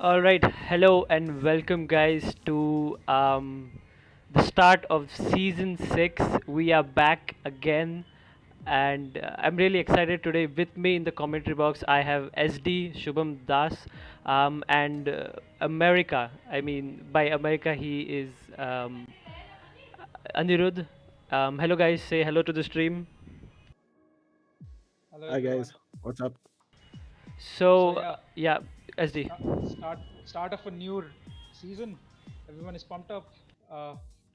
All right, hello and welcome, guys, to the start of season 6. We are back again, and I'm really excited today. With me in the commentary box, I have SD Shubham Das and America. I mean, by America, he is Anirudh. Hello, guys, say hello to the stream. Hello Hi everyone. guys, what's up? So So, yeah, yeah, SD. start of a new season. Everyone is pumped up.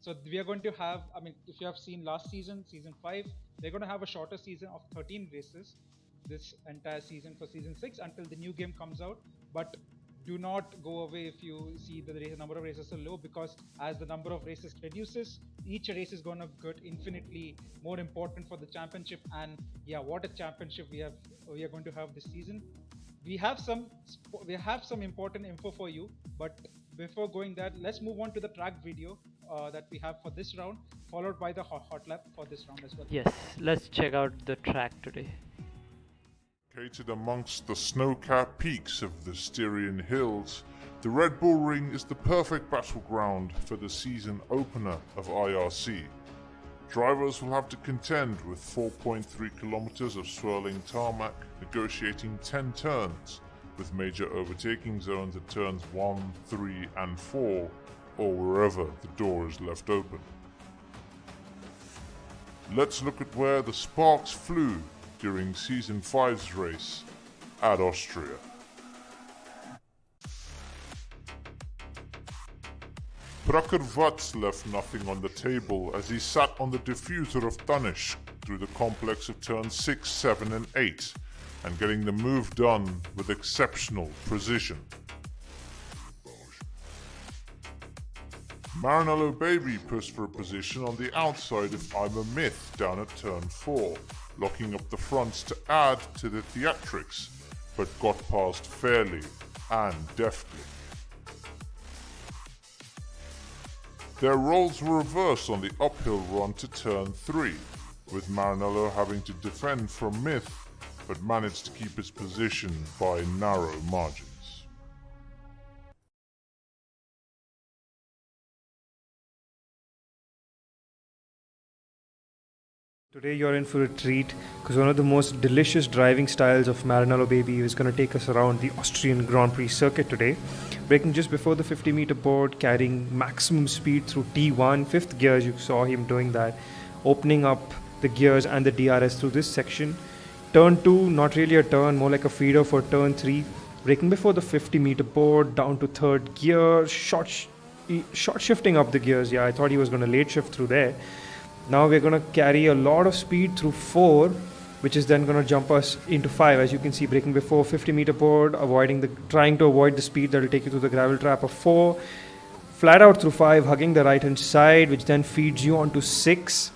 So we are going to have. I mean, if you have seen last season, season 5, they're going to have a shorter season of 13 races. This entire season for season 6 until the new game comes out. But do not go away if you see the number of races are low, because as the number of races reduces, each race is going to get infinitely more important for the championship. And yeah, what a championship we are going to have this season. we have some we have some important info for you, but before going that, let's move on to the track video that we have for this round, followed by the hot lap for this round as well. Yes, let's check out the track today. Located amongst the snow-capped peaks of the Styrian Hills, the Red Bull Ring is the perfect battleground for the season opener of IRC. Drivers will have to contend with 4.3 kilometers of swirling tarmac, negotiating 10 turns, with major overtaking zones at turns 1, 3 and 4, or wherever the door is left open. Let's look at where the sparks flew during Season 5's race at Austria. Prakarvats left nothing on the table as he sat on the diffuser of Tanish through the complex of turns 6, 7 and 8, and getting the move done with exceptional precision. Marinello Baby pushed for a position on the outside of I'm a Myth down at turn 4, locking up the fronts to add to the theatrics, but got past fairly and deftly. Their roles were reversed on the uphill run to turn 3, with Marinello having to defend from Myth, but managed to keep his position by narrow margins. Today you're in for a treat because one of the most delicious driving styles of Marinello Baby is going to take us around the Austrian Grand Prix circuit today. Braking just before the 50-meter board, carrying maximum speed through T1, fifth gears, you saw him doing that, opening up the gears and the DRS through this section. Turn 2, not really a turn, more like a feeder for turn 3. Braking before the 50-meter board, down to third gear, short shifting up the gears. Yeah, I thought he was going to late shift through there. Now we're going to carry a lot of speed through 4, which is then going to jump us into 5. As you can see, braking before 50-meter board, trying to avoid the speed that will take you through the gravel trap of 4. Flat out through 5, hugging the right-hand side, which then feeds you onto 6.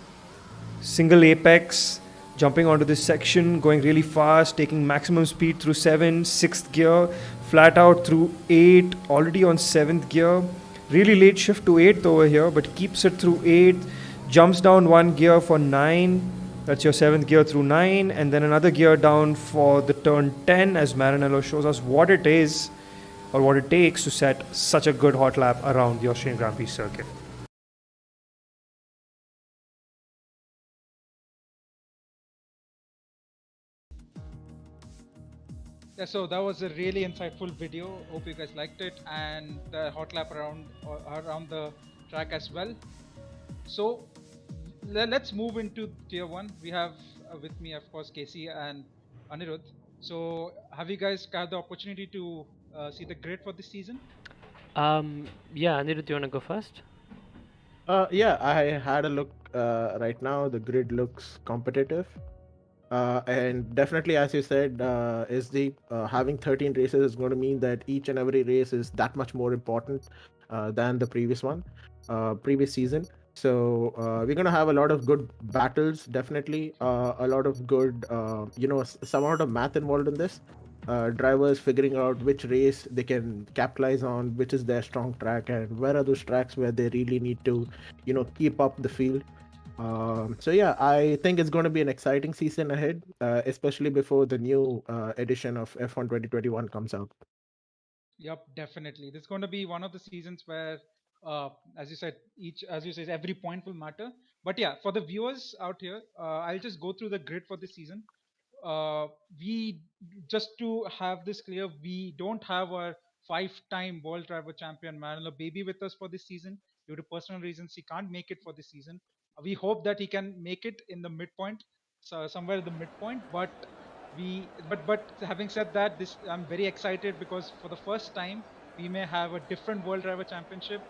Single apex, jumping onto this section, going really fast, taking maximum speed through 7, 6th gear, flat out through 8, already on 7th gear. Really late shift to 8th over here, but keeps it through 8th. Jumps down 1 gear for 9, that's your 7th gear through 9, and then another gear down for the turn 10 as Marinello shows us what it is or what it takes to set such a good hot lap around the Austrian Grand Prix circuit. Yeah, so that was a really insightful video. Hope you guys liked it, and the hot lap around the track as well. So let's move into tier 1. We have with me, of course, Casey and Anirudh. So have you guys had the opportunity to see the grid for this season? Yeah, Anirudh, do you want to go first? Yeah, I had a look right now. The grid looks competitive. And definitely, as you said, is the having 13 races is going to mean that each and every race is that much more important than the previous season. So we're going to have a lot of good battles, definitely. A lot of good, some amount of math involved in this. Drivers figuring out which race they can capitalize on, which is their strong track, and where are those tracks where they really need to, keep up the field. So yeah, I think it's going to be an exciting season ahead, especially before the new edition of F1 2021 comes out. Yep, definitely. This is going to be one of the seasons where, as you said, every point will matter. But yeah, for the viewers out here, I'll just go through the grid for this season. We just to have this clear, we don't have our five-time world driver champion Manolo Baby with us for this season due to personal reasons. He can't make it for this season. We hope that he can make it in the midpoint, so somewhere in the midpoint. But having said that, this I'm very excited because for the first time we may have a different world driver championship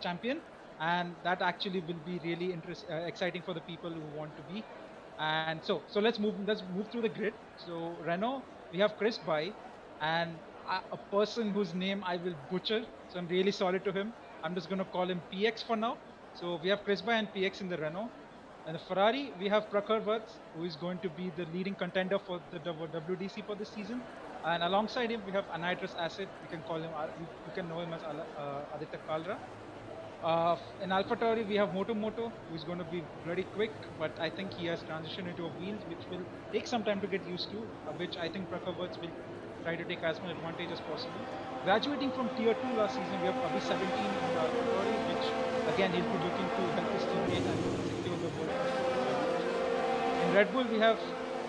champion, and that actually will be really exciting for the people who want to be. And so let's move through the grid. So Renault, we have Chris Bai, and a person whose name I will butcher, so I'm really sorry to him. I'm just going to call him PX for now. So we have Chris Bai and PX in the Renault. And the Ferrari, we have Prakhar Vats, who is going to be the leading contender for the WDC for this season. And alongside him, we have Anhydrous Acid. We can call him, you can know him as Aditya Kalra. In AlphaTauri, we have Moto, who is going to be bloody quick, but I think he has transitioned into a wheels, which will take some time to get used to, which I think Prakavarts will try to take as much advantage as possible. Graduating from Tier 2 last season, we have Abhi 17 in the AlphaTauri, which again he'll be looking to help his teammate and secure the World Championship. In Red Bull, we have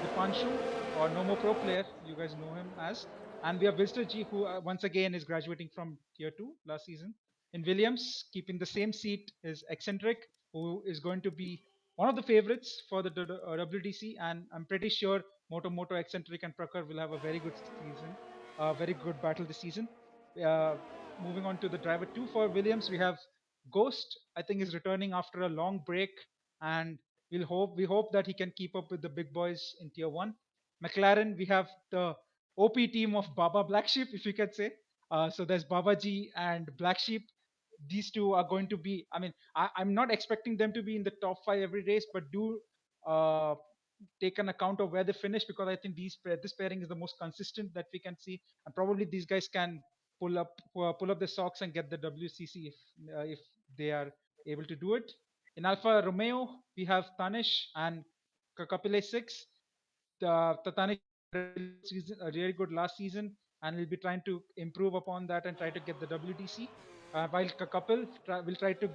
Dipanshu, or Nomo Pro player, you guys know him as, and we have Visitor G, who once again is graduating from Tier 2 last season. In Williams, keeping the same seat, is Eccentric, who is going to be one of the favorites for the WDC, and I'm pretty sure Moto, Eccentric, and Prakar will have a very good season, a very good battle this season. Uh, Moving on to the driver two for Williams, we have Ghost. I think is returning after a long break, and we hope that he can keep up with the big boys in Tier One. McLaren, we have the OP team of Baba Black Sheep, if you could say. So there's Babaji and Black Sheep. These two are going to be. I mean, I'm not expecting them to be in the top five every race, but do uh, take an account of where they finish because I think this pairing is the most consistent that we can see, and probably these guys can pull up the socks and get the WCC if they are able to do it. In Alfa Romeo, we have Tanish and Kapile 6. Tanish a really good last season, and we'll be trying to improve upon that and try to get the WTC. While Kapil will try to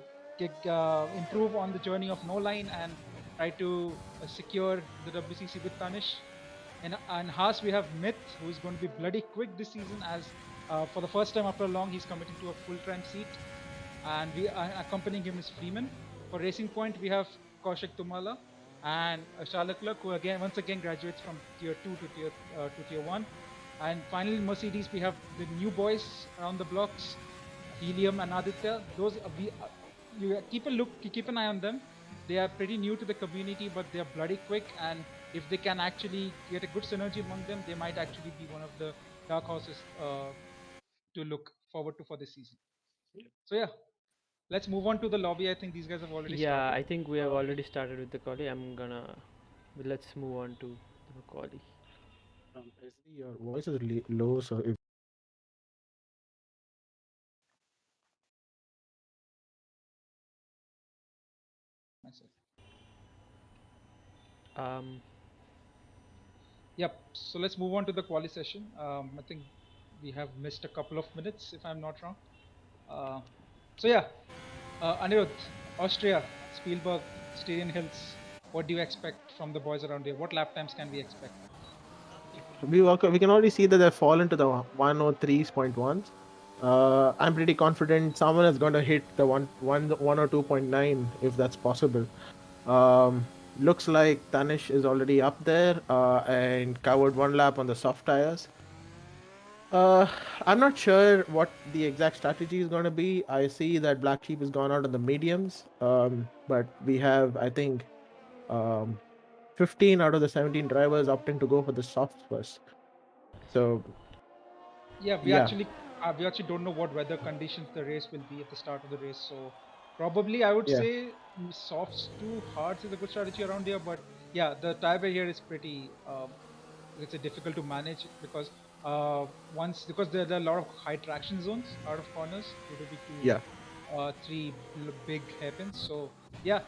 improve on the journey of no line and try to secure the WCC with Tanish. And Haas, we have Myth, who is going to be bloody quick this season, as for the first time after long, he's committing to a full-time seat. And we accompanying him is Freeman. For Racing Point, we have Kaushik Tumala and Charlotte Clark, who once again graduates from Tier 2 to Tier 1. And finally, Mercedes, we have the new boys around the blocks, Helium and Aditya. Those you keep an eye on them. They are pretty new to the community, but they are bloody quick. And if they can actually get a good synergy among them, they might actually be one of the dark horses to look forward to for this season. So yeah, let's move on to the lobby. I think these guys have already Yeah, started. I think we have already started with the quali. Let's move on to the quali. Your voice is low, so if Myself. Um, Yep. So let's move on to the quali session. I think we have missed a couple of minutes, if I'm not wrong. So yeah, Anirudh, Austria, Spielberg, Styrian Hills. What do you expect from the boys around here? What lap times can we expect? we can already see that they've fallen to the 103.1s. I'm pretty confident someone is going to hit the 102.9 if that's possible. Looks like Tanish is already up there and covered one lap on the soft tires. I'm not sure what the exact strategy is going to be. I see that Black Sheep has gone out on the mediums, but we have, I think, 15 out of the 17 drivers opting to go for the softs first. So, Yeah, we yeah. actually don't know what weather conditions the race will be at the start of the race. So probably I would Yeah. say softs to hards is a good strategy around here. But yeah, the tire wear here is pretty let's say difficult to manage because because there are a lot of high traction zones out of corners due to the Yeah. three big hairpins. So yeah,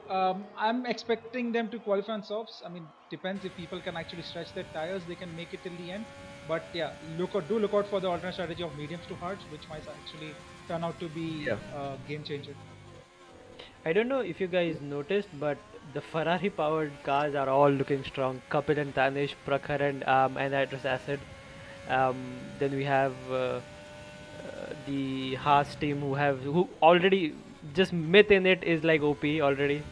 I'm expecting them to qualify on softs. I mean, depends if people can actually stretch their tires, they can make it till the end. But yeah, look out for the alternate strategy of mediums to hards, which might actually turn out to be Yeah. a game changer. I don't know if you guys noticed, but the Ferrari powered cars are all looking strong. Kapil and Tanish, Prakhar and Anhydrous Acid. Then we have the Haas team who already just myth in it is like OP already.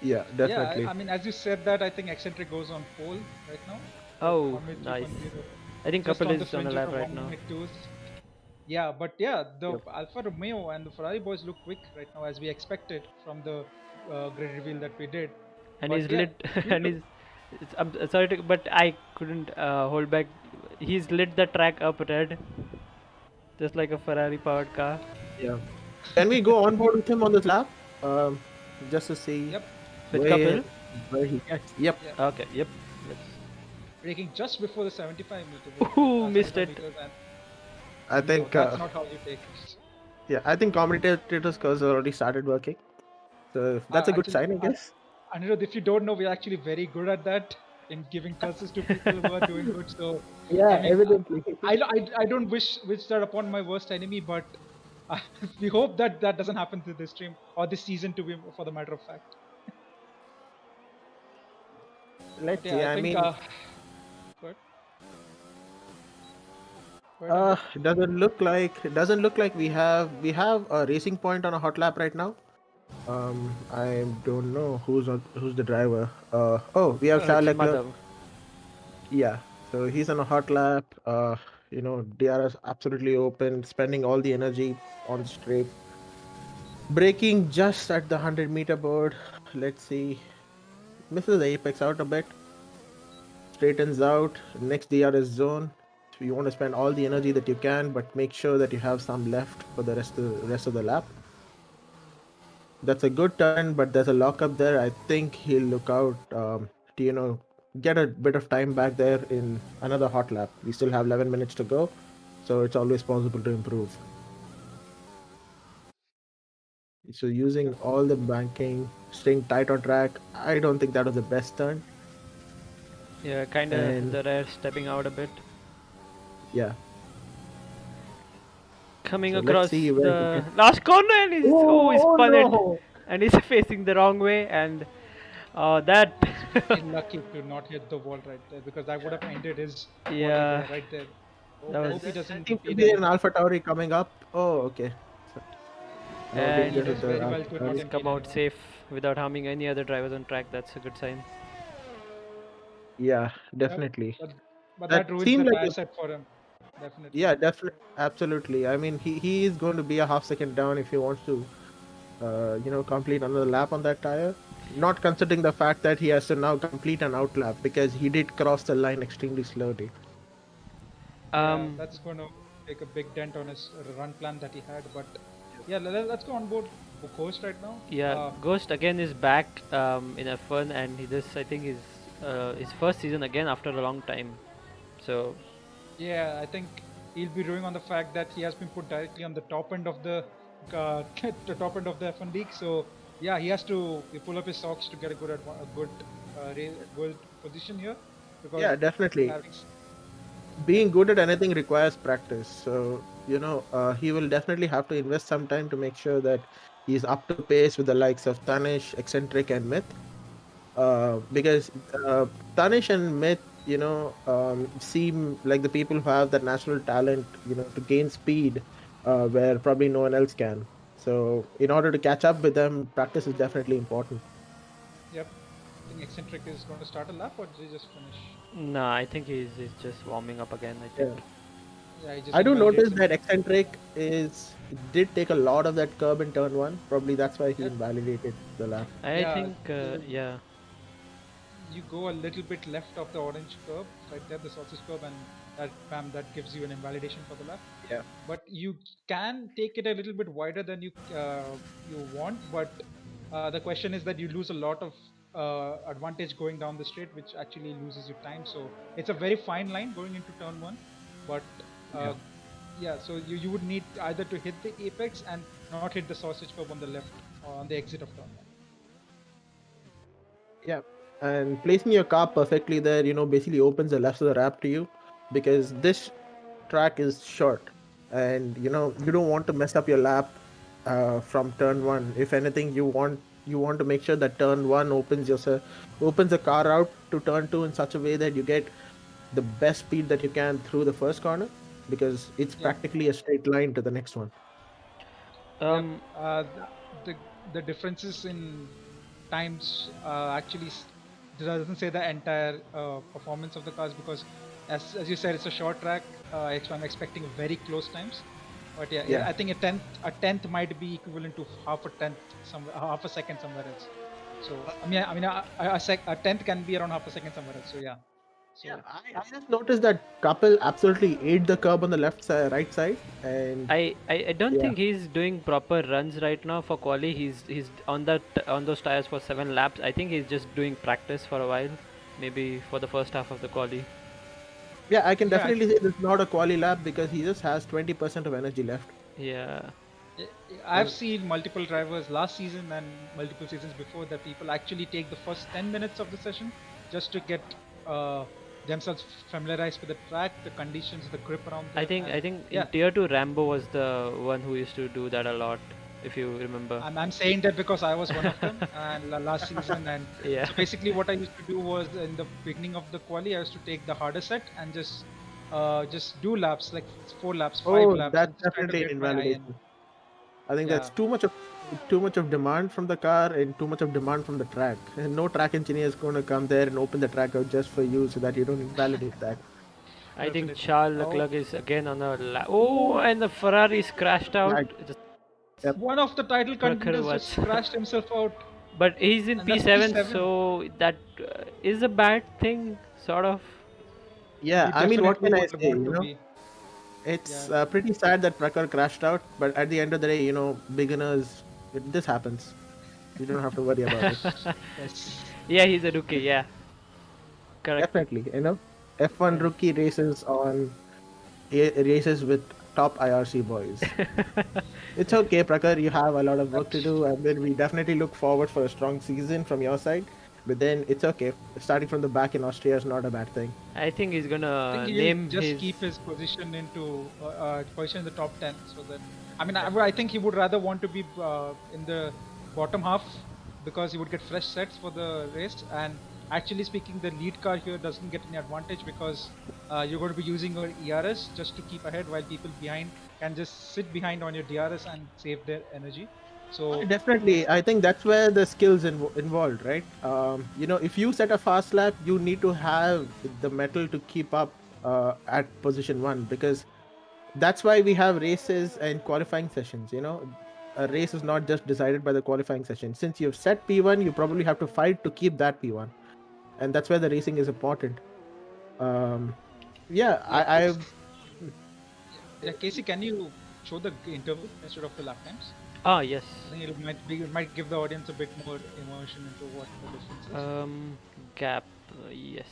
Yeah, Yeah, definitely. I mean, as you said that, I think Eccentric goes on pole right now for Oh, 1 minute nice. 3.0, I think just Kapil on the is on the fringe of lap a right 1 now. minute 2s. Yeah, but yeah, the Yep. Alfa Romeo and the Ferrari boys look quick right now, as we expected from the grid reveal that we did. And But he's yeah, lit, a few. and I'm sorry to, but I couldn't hold back. He's lit the track up red, just like a Ferrari powered car. Yeah. Can we go on board with him on this lap? Um, just to see Yep, With where Kapil. where he gets. Yep. yeah, Okay, yep. braking just before the 75-meter board, Ooh, missed 75 it. meters, I and no, think. that's not how you take it. Yeah, I think commentators curves already started working, so that's a good Actually, sign, I guess. Anirudh, if you don't know, we're actually very good at that in giving curses to people who are doing good. So, I Yeah, mean, evidently. I don't wish that upon my worst enemy, but we hope that that doesn't happen to this stream or this season, to be for the matter of fact. But Let's yeah, see. I I think. mean, Good. Good, Anirudh. it doesn't look like we have a racing point on a hot lap right now. I don't know who's the driver. We have It's Charles Leclerc. Madhav. Yeah, so he's on a hot lap. DRS absolutely open, spending all the energy on straight, braking just at the 100-meter board. Let's see, misses the apex out a bit, straightens out. Next DRS zone. So you want to spend all the energy that you can, but make sure that you have some left for the rest of the lap. That's a good turn, but there's a lockup there. I think he'll look out to get a bit of time back there in another hot lap. We still have 11 minutes to go, so it's always possible to improve. So using all the banking, staying tight on track, I don't think that was the best turn. Yeah, kinda And the rear stepping out a bit. yeah, Coming so let's across see where he the gets. last corner and he's Oh spun it no! and he's facing the wrong way and that Very lucky to not hit the wall right there, because that would have ended his quali yeah, there, right there. that was Hope he That doesn't seems to repeat be an anything. Alpha Tauri coming up. Oh, okay. So, no He danger and to does the very well Alpha to not Tauri. he's impede come out anyone. safe without harming any other drivers on track. That's a good sign. Yeah, Yep. definitely. But That that ruins the seemed like tire a set for him. Definitely. yeah, definitely, absolutely. I mean, he is going to be a half second down if he wants to, complete another lap on that tire. Not considering the fact that he has to now complete an out lap because he did cross the line extremely slowly. Yeah, Um, that's going to take a big dent on his run plan that he had. But yeah, let's go on board Ghost right now. yeah, Ghost again is back in F1 and this I think is his first season again after a long time. So Yeah, I think he'll be rowing on the fact that he has been put directly on the top end of the top end of the F1 league. So yeah, he has to pull up his socks to get a good position here, because Yeah, definitely. having yeah. Being good at anything requires practice. So, he will definitely have to invest some time to make sure that he's up to pace with the likes of Tanish, Eccentric, and Myth. Because Tanish and Myth, seem like the people who have that natural talent, to gain speed where probably no one else can. So, in order to catch up with them, practice is definitely important. Yep. I think Eccentric is going to start a lap, or did he just finish? nah, I think he's just warming up again. I Yeah. think. Yeah, he just I do notice invalidates that him. Eccentric did take a lot of that curb in turn one. Probably that's why he Yeah, invalidated the lap. I yeah. think yeah. You go a little bit left of the orange curve, right there, the sausage curve, and that gives you an invalidation for the lap. Yeah. But you can take it a little bit wider than you want. But the question is that you lose a lot of advantage going down the straight, which actually loses you time. So it's a very fine line going into turn one. But Yeah. yeah, so you would need either to hit the apex and not hit the sausage curve on the left or on the exit of turn one. Yeah, and placing your car perfectly there, basically opens the rest of the wrap to you, because this track is short, and you don't want to mess up your lap from turn one. If anything, you want to make sure that turn one opens the car out to turn two in such a way that you get the best speed that you can through the first corner, because it's Yeah, practically a straight line to the next one. yep. Um, The differences in times actually doesn't say the entire performance of the cars, because as you said, it's a short track. I'm expecting very close times. But yeah, Yeah. I think a tenth might be equivalent to half a tenth somewhere, half a second somewhere else. So a tenth can be around half a second somewhere else. So yeah, Yeah, so I just noticed that couple absolutely ate the curb on the left side, right side, and I don't yeah. think he's doing proper runs right now for quali. He's on on those tires for 7 laps. I think he's just doing practice for a while, maybe for the first half of the quali. Yeah, I can yeah, definitely say this is not a quali lap because he just has 20% of energy left. Yeah. I've And seen multiple drivers last season and multiple seasons before that people actually take the first 10 minutes of the session just to get uh, themselves familiarized with the track, the conditions, the grip around I there, think and I think in yeah, tier 2 Rambo was the one who used to do that a lot, if you remember. I'm saying that because I was one of them and last season. And Yeah. so basically what I used to do was in the beginning of the quali, I used to take the harder set and just do laps, like 4 laps, five oh, laps, that's and just try to definitely an get my eye in. invalidation. I think that's Yeah. too much of demand from the car and too much of demand from the track. And no track engineer is going to come there and open the track out just for you so that you don't invalidate that. I think Definitely. Charles Oh, Leclerc is again on a oh, and the Ferraris crashed out. Yeah, Just yep. one of the title Prakhar contenders was. just crashed himself out, But he's in and that's P7, P7. so that is a bad thing, sort of. Yeah, He I mean, what definitely can I would say? want to be. It's Yeah. pretty sad that Prakar crashed out, but at the end of the day, beginners, this happens. You don't have to worry about it. Yes. Yeah, he's a rookie. Yeah, correct. Definitely, F1 Yeah. rookie races on races with top IRC boys. It's okay, Prakar. You have a lot of work to do, and then we definitely look forward for a strong season from your side. But then it's okay. Starting from the back in Austria is not a bad thing. I think he's I think gonna he'll name just his. keep his position in the top 10, so that I think he would rather want to be in the bottom half because he would get fresh sets for the race. And actually speaking, the lead car here doesn't get any advantage because you're going to be using your ERS just to keep ahead, while people behind can just sit behind on your DRS and save their energy. So Definitely, I think that's where the skills involved, right? If you set a fast lap, you need to have the metal to keep up at position one, because that's why we have races and qualifying sessions. A race is not just decided by the qualifying session. Since you've set P1, you probably have to fight to keep that P1, and that's where the racing is important. Um, yeah, yeah, I yeah, Casey, can you show the interval instead of the lap times? Ah, yes. I think it might give the audience a bit more immersion into what the difference is. Um, gap. Yes.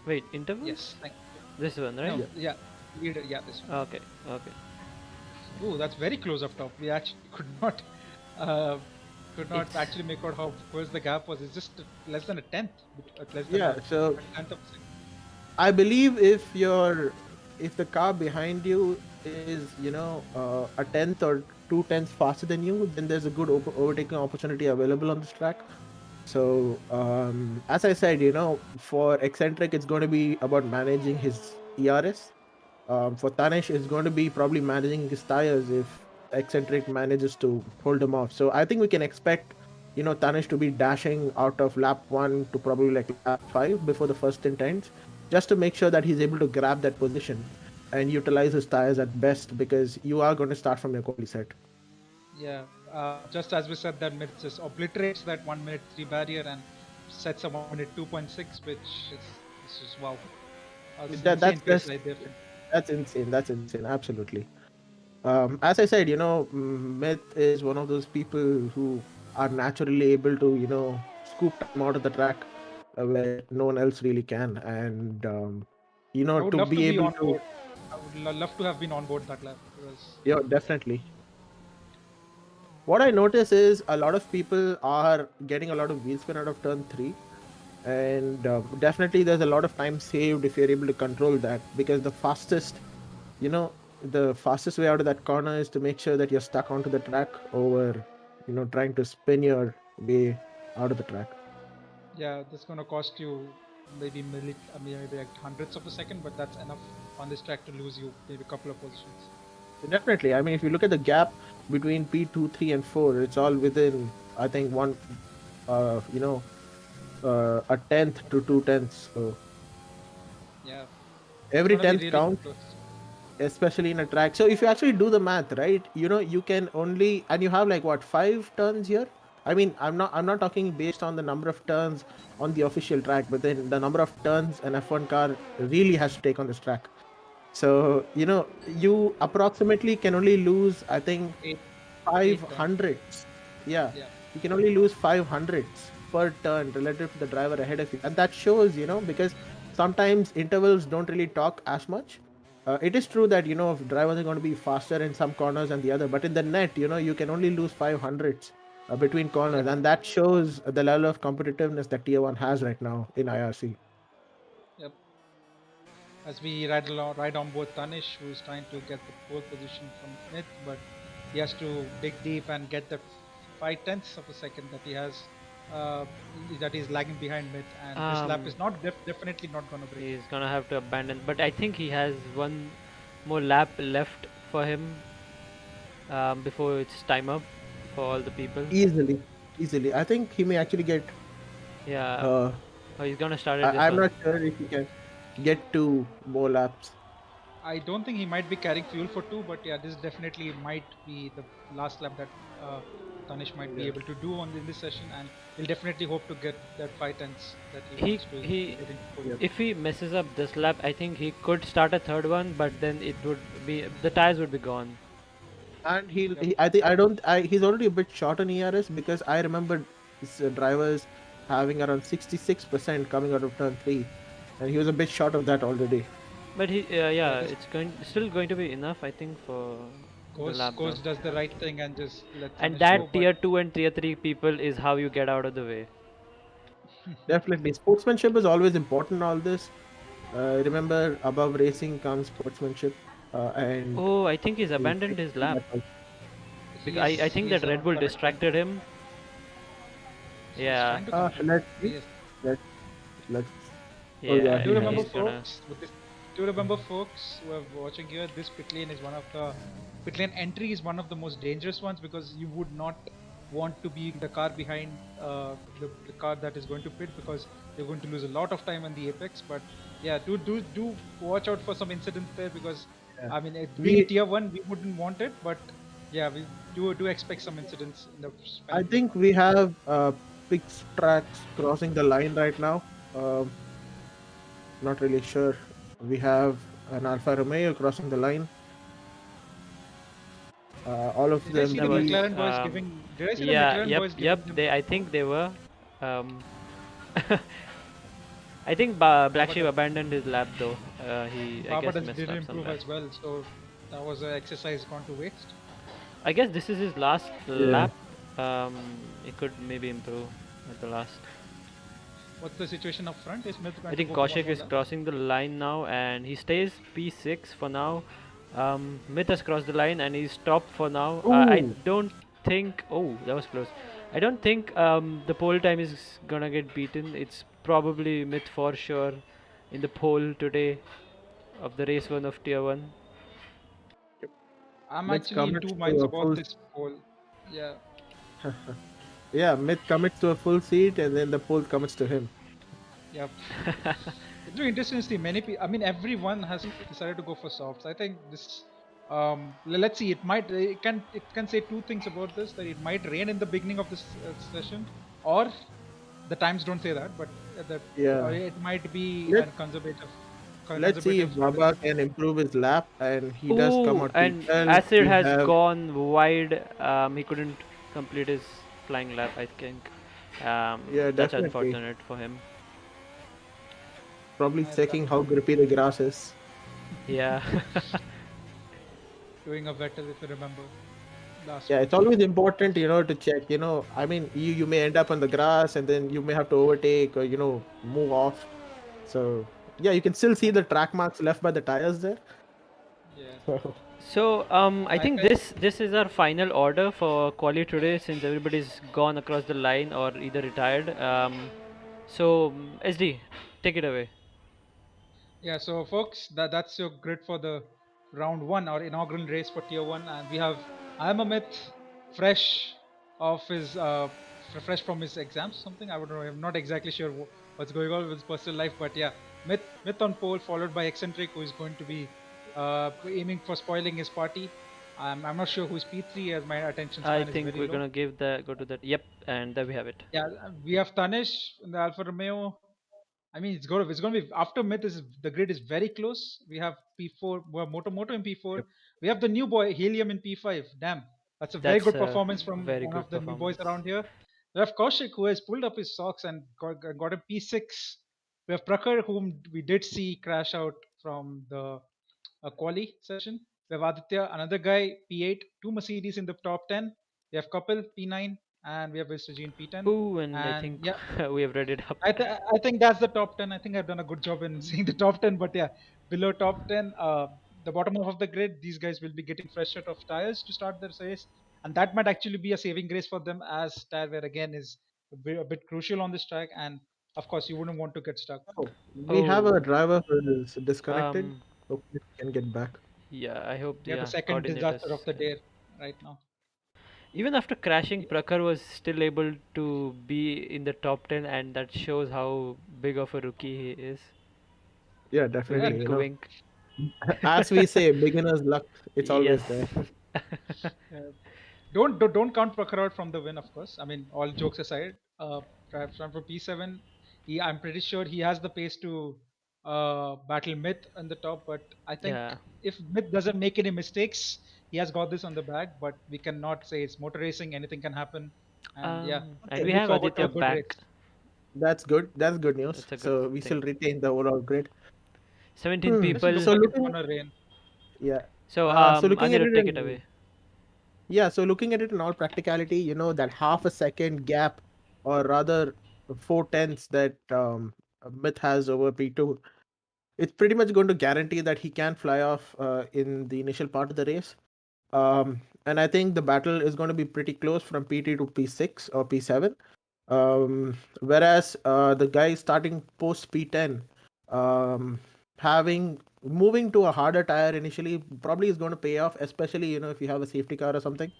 Wait, interval? Yes, thank This one, right? no, yeah, yeah, yeah, this one. Okay. Okay. Oh, that's very close up top. We actually uh, could not It's actually make out how close the gap was. It's just less than a tenth, less than yeah. So a tenth of a second. I believe if the car behind you is a tenth or 2 tenths faster than you, then there's a good overtaking opportunity available on this track. So as I said, for eccentric, it's going to be about managing his ERS. For Tanish, it's going to be probably managing his tires if eccentric manages to hold him off. So I think we can expect Tanish to be dashing out of lap one to probably like lap five before the first 10 times, just to make sure that he's able to grab that position and utilize his tires at best, because you are going to start from your quali set. Yeah, just as we said, that myth just obliterates that 1 minute 3 barrier and sets a 1 minute 2.6, which is just wow. It's an That, insane that's pace just right there. that's insane. That's insane. Absolutely. As I said, Myth is one of those people who are naturally able to, scoop time out of the track where no one else really can. And, I would to love to be be able on to, board. I would love to have been on board that lap because yeah, definitely. what I notice is a lot of people are getting a lot of wheel spin out of turn 3, and definitely there's a lot of time saved if you're able to control that, because you know, the fastest way out of that corner is to make sure that you're stuck onto the track over, trying to spin your way out of the track. Yeah, that's going to cost you maybe maybe like hundredths of a second, but that's enough on this track to lose you maybe a couple of positions. Definitely. I mean, if you look at the gap between P2, 3, and 4, it's all within, I think, uh, you know, a tenth to 2/10. So Yeah, it's every going to be tenth really counts, close. especially in a track. So if you actually do the math, right, you can only, and you have like what, 5 turns here. I mean, I'm not talking based on the number of turns on the official track, but then the number of turns an F1 car really has to take on this track. So you approximately can only lose, I think, Eight, five 8 turns. hundredths. Yeah, Yeah, you can only lose 500ths per turn relative to the driver ahead of you, and that shows, because sometimes intervals don't really talk as much. It is true that if drivers are going to be faster in some corners than the other, but in the net, you can only lose 500ths between corners, yeah, and that shows the level of competitiveness that Tier 1 has right now in IRC. yep. As we ride on board Tanish, who's trying to get the pole position from Smith, but he has to dig deep and get the 5/10ths of a second that he has, uh, that he's lagging behind Smith, and this lap Um, is not definitely not going to break. he's gonna have to abandon, but I think he has one more lap left for him before it's time up for all the people. Easily, I think he may actually get. Yeah, Uh, oh, he's gonna start at this I'm one. not sure if he can get 2 more laps. I don't think he might be carrying fuel for 2, but yeah, this definitely might be the last lap that Tanish might be Yeah. able to do in this session, and he'll definitely hope to get that 5/10ths that he He wants to he get into pole. Yep. if he messes up this lap, I think he could start a third one, but then it would be the tires would be gone. And Yep. I think I don't. He's already a bit short on ERS, because I remember his drivers having around 66% coming out of turn 3, and he was a bit short of that already. But Yeah, yeah, this it's still going to be enough, I think, for the lap though. coach does the right thing and just let And Tanish go, that but tier 2 and tier 3 people is how you get out of the way. Definitely, sportsmanship is always important in all this. Remember, above racing comes sportsmanship, and Oh, I think he's we abandoned should his do lap. that also. Because I think that Red Bull correct one. distracted him. He's Yeah, trying to control. Let's see. Yes. Let's let's. Oh yeah, yeah, Do you remember, he's gonna. folks? Do you remember, folks who are watching here? This pit lane is one of the pit lane entry is one of the most dangerous ones, because you would not want to be the car behind the car that is going to pit, because you're going to lose a lot of time on the apex. But yeah, do watch out for some incidents there, because Yeah. I mean, being We tier 1, we wouldn't want it, but yeah, we do expect some incidents in the span I of the think we have Pix tracks crossing the line right now. Um, Not really sure. We have an Alfa Romeo crossing the line. All of Did I them see the That was. three. McLaren boys giving? Did I see the Yeah, McLaren yep, boys yep. giving them? They, I think they were. Um, I think Black Baba Sheep abandoned his lap though. I Baba guess, messed did up improve somewhere. as well, so that was an exercise gone to waste. I guess this is his last Yeah. lap. He could maybe improve at the last. What's the situation up front? Is Smith I going to think go for one Kaushik more is lap? crossing the line now, and he stays P6 for now. Myth has crossed the line, and he's stopped for now. I Ooh, don't think. Oh, that was close. I don't think the pole time is gonna get beaten. It's probably Myth for sure in the pole today of the race 1 of tier 1. I'm Myth actually in commits two to minds a about full. this poll. Yeah, Yeah, Myth commits to a full seat, and then the pole commits to him. yep. It's very interesting to see many people. I mean, everyone has decided to go for softs. I think this. Let's see. It can say two things about this: that it might rain in the beginning of this session, or the times don't say that, but that Yeah. it might be Let a Let's see if conservative Baba decision. can improve his lap, and he does come Oh, out and P12. Acid We has have, gone wide. He couldn't complete his flying lap, I think. yeah, That's definitely, unfortunate for him. probably Nice lap. checking how grippy the grass is. Yeah. Doing a Vettel, if you remember. last Yeah, one. it's always important, to check. I mean, you may end up on the grass, and then you may have to overtake or move off. So yeah, you can still see the track marks left by the tires there. Yeah. So So I I think felt this is our final order for Quali today, since everybody's gone across the line or either retired. So SD, take it away. Yeah, so folks, that's your grid for the round one, our inaugural race for tier one, and we have I'm a myth, fresh of his fresh from his exams, something I don't know. I'm not exactly sure what's going on with his personal life, but yeah, myth on pole, followed by eccentric, who is going to be aiming for spoiling his party. I'm not sure who's P3 as my attention I span is think very we're low. gonna go to that. Yep, and there we have it. Yeah, we have Tanish in the Alfa Romeo. I mean, it's gonna be after Myth is the grid is very close. We have P4, we have Moto in P4. yep. We have the new boy Helium in P5. Damn, that's a very That's good a performance from very one of good the new boys performance. around here. We have Kaushik who has pulled up his socks and got a P6. We have Prakhar whom we did see crash out from the quali session. We have Aditya, another guy P8, two Mercedes in the top 10. We have Kapil P9 and we have Viswajit P10. Ooh, and I And think yeah, we have read it up. I think that's the top 10. I think I've done a good job in seeing the top 10. But yeah, below top 10, the bottom half of the grid, these guys will be getting fresh set of tires to start their race. And that might actually be a saving grace for them, as tire wear again is a bit crucial on this track. And of course, you wouldn't want to get stuck. Oh, we have Oh, a driver who is disconnected. um, Hopefully, he can get back. yeah. I hope We have the second disaster of coordinators the can. day right now. Even after crashing, Yeah, Prakhar was still able to be in the top 10, and that shows how big of a rookie he is. Yeah, definitely. Wink, wink. As we say, beginner's luck. It's Yes. always there. yeah. Don't count Prakhar out from the win, of course. I mean, all jokes aside, from for P7, I'm pretty sure he has the pace to battle Myth on the top. But I think Yeah. if Myth doesn't make any mistakes, he has got this on the bag. But we cannot say it's motor racing; anything can happen. And yeah, And Okay, we look have forward to Aditya a good back. race. that's good. That's good news. That's a good So we still thing. retain the overall grid. 17 Unless it people. looks So like it's looking, gonna rain. yeah. So, So looking at Anirudh, it take it in away. Yeah, so looking at it in all practicality, that half a second gap, or rather 4/10 that Myth has over P2, it's pretty much going to guarantee that he can fly off in the initial part of the race. And I think the battle is going to be pretty close from P2 to P6 or P7. Whereas the guy starting post P10, um, having moving to a harder tire initially probably is going to pay off, especially if you have a safety car or something.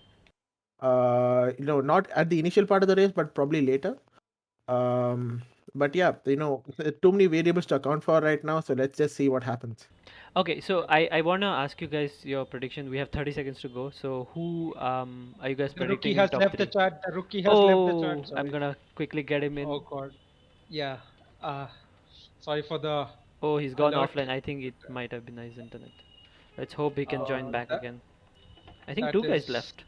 Not at the initial part of the race, but probably later. But yeah, too many variables to account for right now. So let's just see what happens. Okay, so Yeah. I wanna ask you guys your prediction. We have 30 seconds to go. So who are you guys The rookie predicting in has top left the three? chat. The rookie has left the chat. Oh, I'm Sorry. gonna quickly get him Oh in. God. Yeah. Uh, sorry for the Oh, he's gone alert. offline. I think it might have been his internet. Let's hope he can join back That again. I think that two guys is left.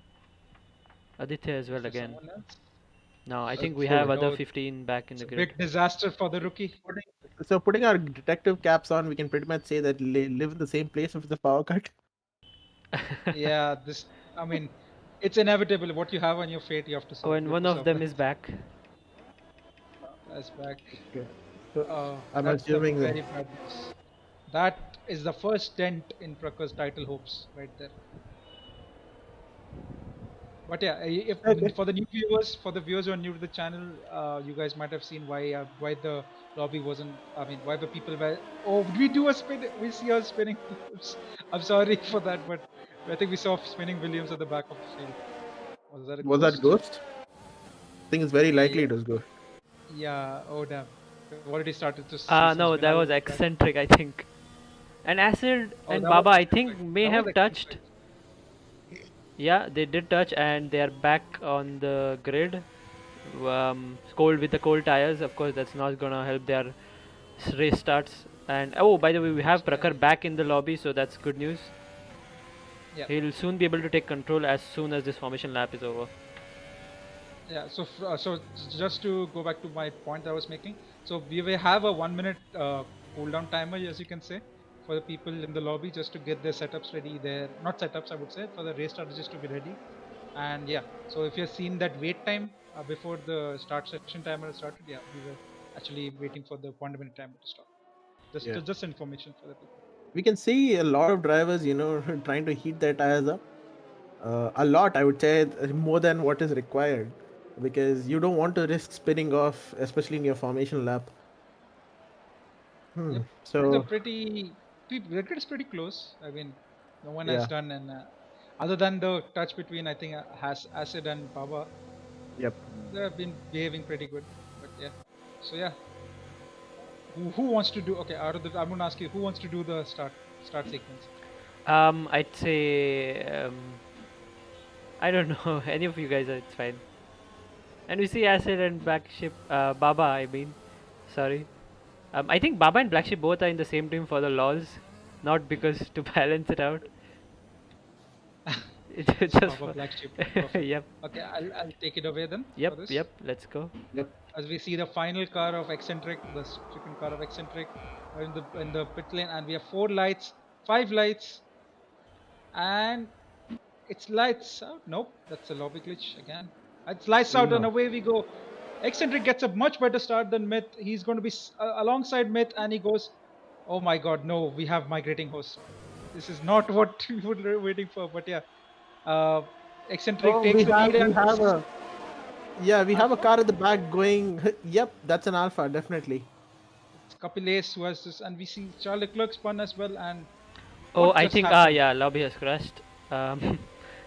Aditya as is well there again. someone else? No, I think we Oh have Okay. other no, 15 back in it's the a grid. big disaster for the rookie. Putting, so putting our detective caps on, we can pretty much say that live in the same place if it's a power cut. Yeah, this. I mean, it's inevitable. What you have on your fate, you have to Oh, serve. and You have one to of serve them that. is back. That's back. Okay. So I'm That's the assuming that. very bad news. That is the first dent in Prakar's title hopes right there. But yeah, if Okay. for the new viewers, for the viewers who are new to the channel, you guys might have seen why the lobby wasn't. I mean, why the people were. Oh, we do a spin. We see us spinning. Oops. I'm sorry for that, but I think we saw spinning Williams at the back of the field. Was that a Was that ghost? Ghost? I think it's very likely Yeah. it was Ghost. Yeah. Oh damn. We've already started to see some No, spin that out of was the track. eccentric, I think. And Acid Oh, and that was Baba, I think, eccentric. may That was have touched. eccentric. Yeah, they did touch, and they are back on the grid. Cold with the cold tires, of course, that's not gonna help their race starts. And oh, by the way, we have Yeah. Prakhar back in the lobby, so that's good news. Yeah. He'll soon be able to take control as soon as this formation lap is over. Yeah, so just to go back to my point I was making, so we will have a 1 minute cooldown timer, as you can say, for the people in the lobby just to get their setups ready. There, not setups, I would say, for the race strategies to be ready. And yeah, so if you've seen that wait time before the start session timer started, yeah, we were actually waiting for the 1 minute timer to stop. Yeah. Just information for the people. We can see a lot of drivers, trying to heat their tires up. A lot, I would say, more than what is required, because you don't want to risk spinning off, especially in your formation lap. Yep, it's a So pretty. Record is pretty close. I mean, no one has yeah, done, and other than the touch between, I think, has Acid and Baba, yep. they have been behaving pretty good. But yeah, so yeah, who wants to do? Okay, out of the, I'm gonna ask you, who wants to do the start sequence? I'd say I don't know. Any of you guys, it's fine. And we see Acid and Black Ship, Baba. I mean, sorry. I think Baba and Black Ship both are in the same team for the laws, not because to balance it out. It's So just Baba for. Black Sheep, perfect. Yep, Okay, I'll take it away then yep, for this. yep. Let's go. Yep. As we see the final car of Eccentric, the stricken car of Eccentric, in the pit lane, and we have 4 lights, 5 lights, and it's lights out. Nope, that's a lobby glitch again. It's lights out, and No. away we go. Eccentric gets a much better start than Myth. He's going to be alongside Myth, and he goes, "Oh my God, no! We have migrating host. This is not what we were waiting for." But yeah, uh, Eccentric Oh, takes the lead, we and have a yeah, we have a Alpha. car at the back going. Yep, that's an alpha, definitely. It's Kapiles who has this, and we see Charles Leclerc spun as well. And Oh, what I just think happened? yeah, lobby has crashed.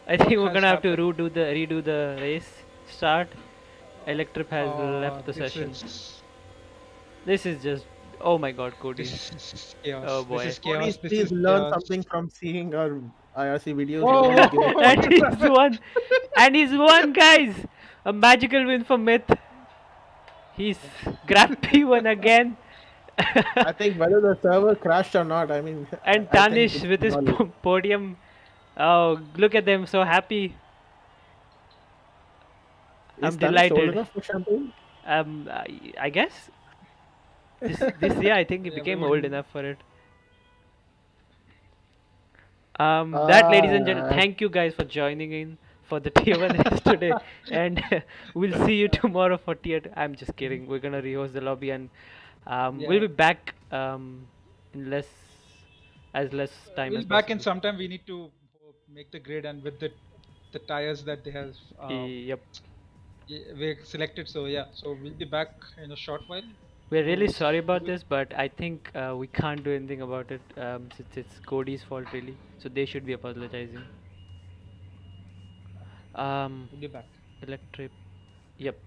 I What think we're has gonna have to happened? redo the race start. Electrip has left the This session. is This is just oh my god, codies. this is chaos. Oh This boy. is chaos. Please, This please is learn chaos. something from seeing our IRC videos. Whoa! Don't give up. What And just he's happened? won. And he's won, guys. A magical win for Myth. He's grabbed P1 again. I think whether the server crashed or not, I mean, And I think Tanish it's with his knowledge. podium. Oh, look at them, so happy. I'm Is Tanish old delighted. enough for champagne? I guess this year I think he Yeah, we became would. old enough for it. That, ladies and gentlemen, Uh, thank you guys for joining in for the tier 1 race today, and we'll see you tomorrow for tier 2. I'm just kidding. We're gonna rehost the lobby, and we'll Yeah, be back in less time we'll as back in possible. sometime. We need to make the grid, and with the tires that they have Yep. we selected. So yeah, so we'll be back in a short while. We're really So sorry about this, but I think we can't do anything about it since it's Cody's fault, really. So they should be apologizing. Um, we'll be back. Electric. Yep.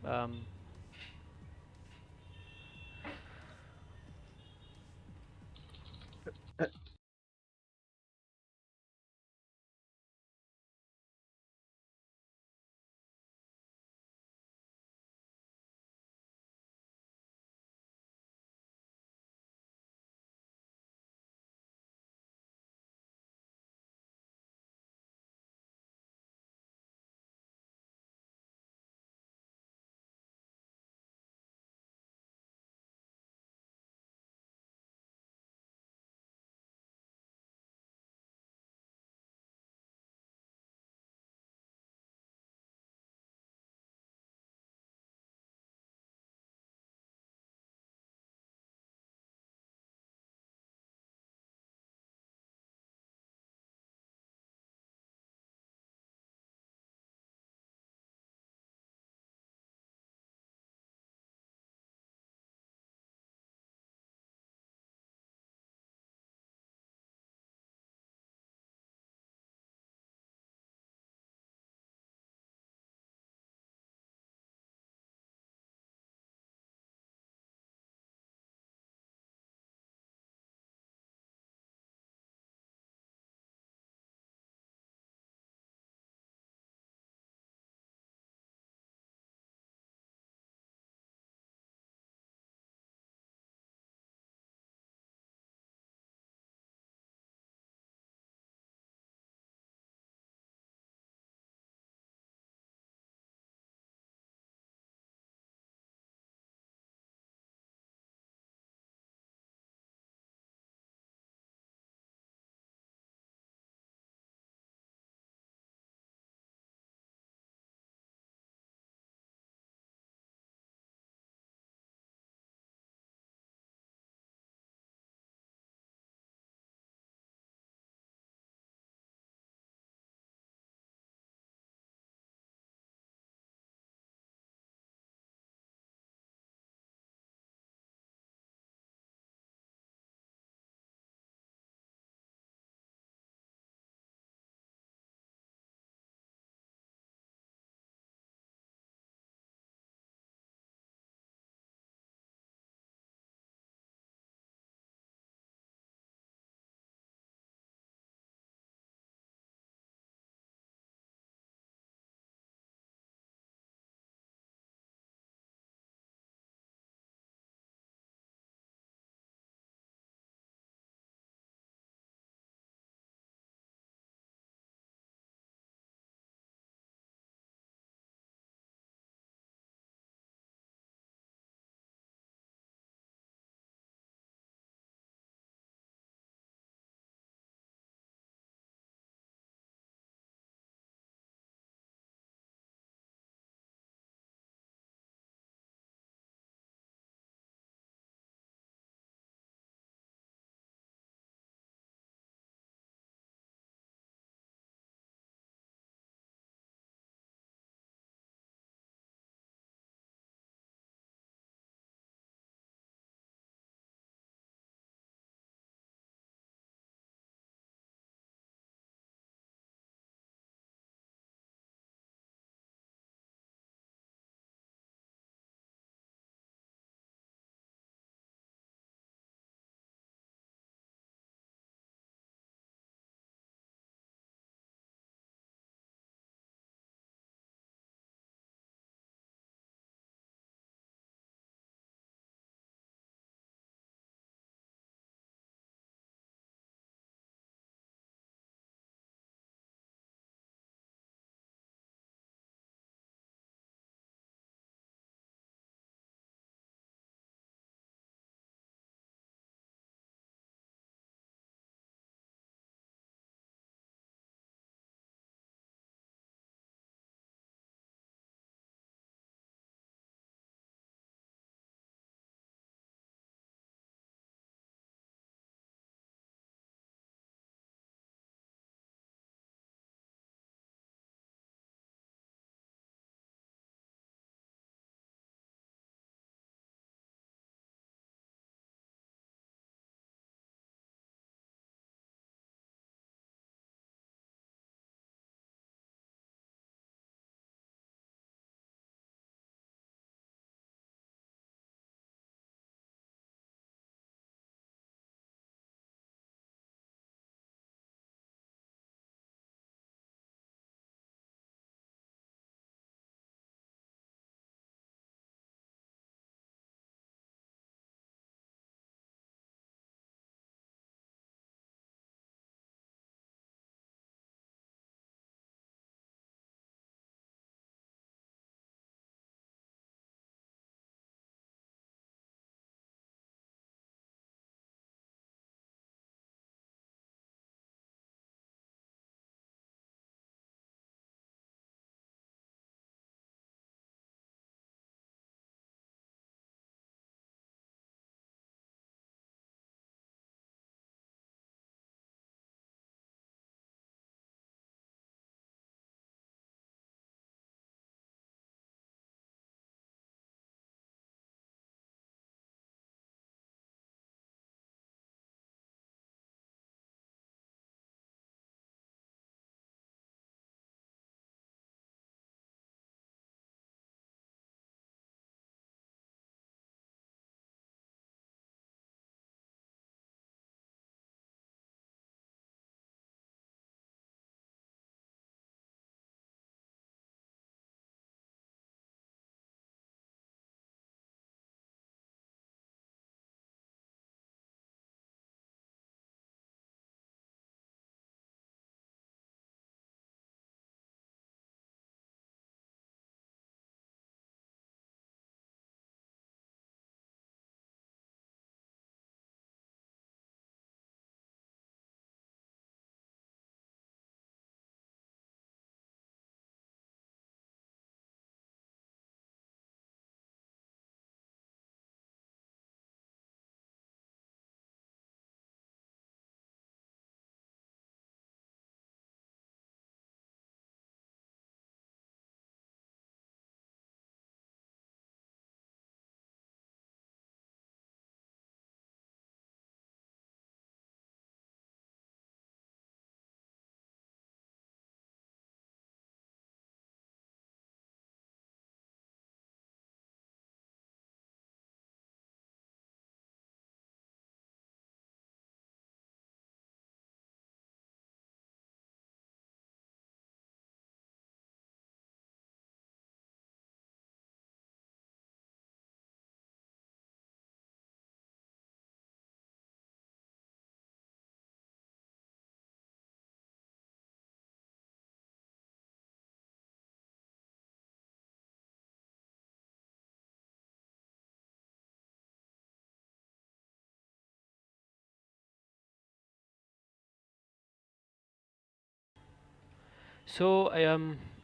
So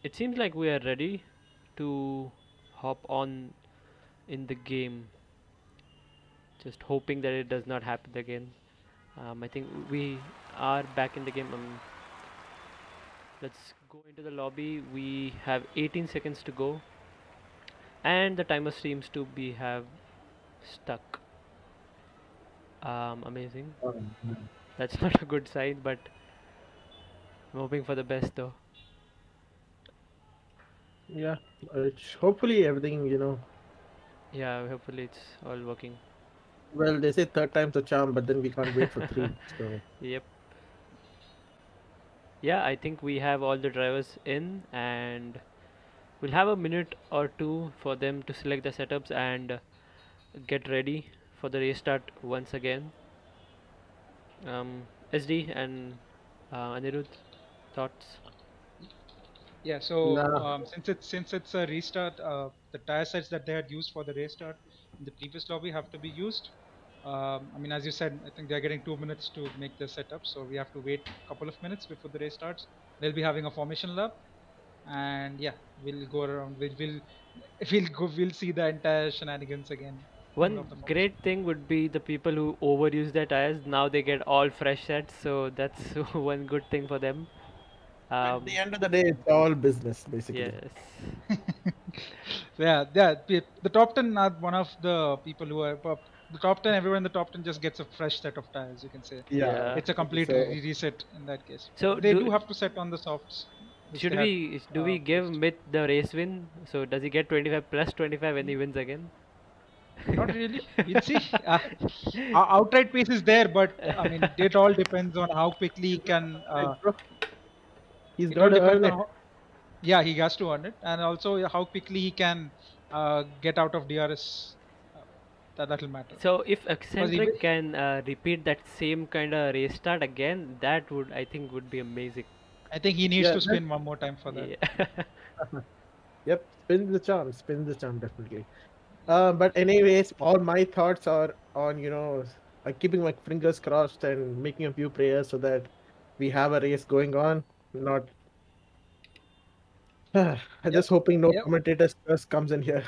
it seems like we are ready to hop on in the game. Just hoping that it does not happen again. I think we are back in the game. Let's go into the lobby. We have 18 seconds to go, and the timer seems to be have stuck. Amazing. That's not a good sign, but I'm hoping for the best though. Yeah, hopefully everything, Yeah, hopefully it's all working. well, they say third time's a charm, but then we can't wait for three. So, Yep. Yeah, I think we have all the drivers in, and we'll have a minute or two for them to select the setups and get ready for the restart once again. SD and Anirudh, thoughts? Yeah, so nah, since it's a restart, the tire sets that they had used for the restart in the previous lobby have to be used. I mean, as you said, I think they're getting 2 minutes to make the setup, so we have to wait a couple of minutes before the race starts. They'll be having a formation lap, and yeah, we'll go around. We'll see the entire shenanigans again of the One formation. great thing would be the people who overuse their tires. Now they get all fresh sets, so that's one good thing for them. at the Um, end of the day, it's all business, basically. yes. The top 10 are one of the people who are the top 10. Everyone in the top 10 just gets a fresh set of tires. You can say Yeah. Yeah. it's a complete So, reset in that case. But So they do do have to set on the softs, which should they had we give used. Myth the race win? So does he get 25 plus 25 when he wins again? Not really. We'll see. Our outright pace is there, but I mean, it all depends on how quickly he can. like, bro, he's It all got to depends earn on it. how. Yeah, he has to earn it, and also how quickly he can get out of DRS. Uh, that'll matter So if because he. Eccentric can repeat that same kind of race start again, that would I think would be amazing. I think he needs Yeah, to spin one more time for that. Yeah. yep, spin the charm, definitely. But anyways, all my thoughts are on, keeping my fingers crossed and making a few prayers so that we have a race going on. Not, I'm Yep. just hoping no Yep. commentators first comes in here.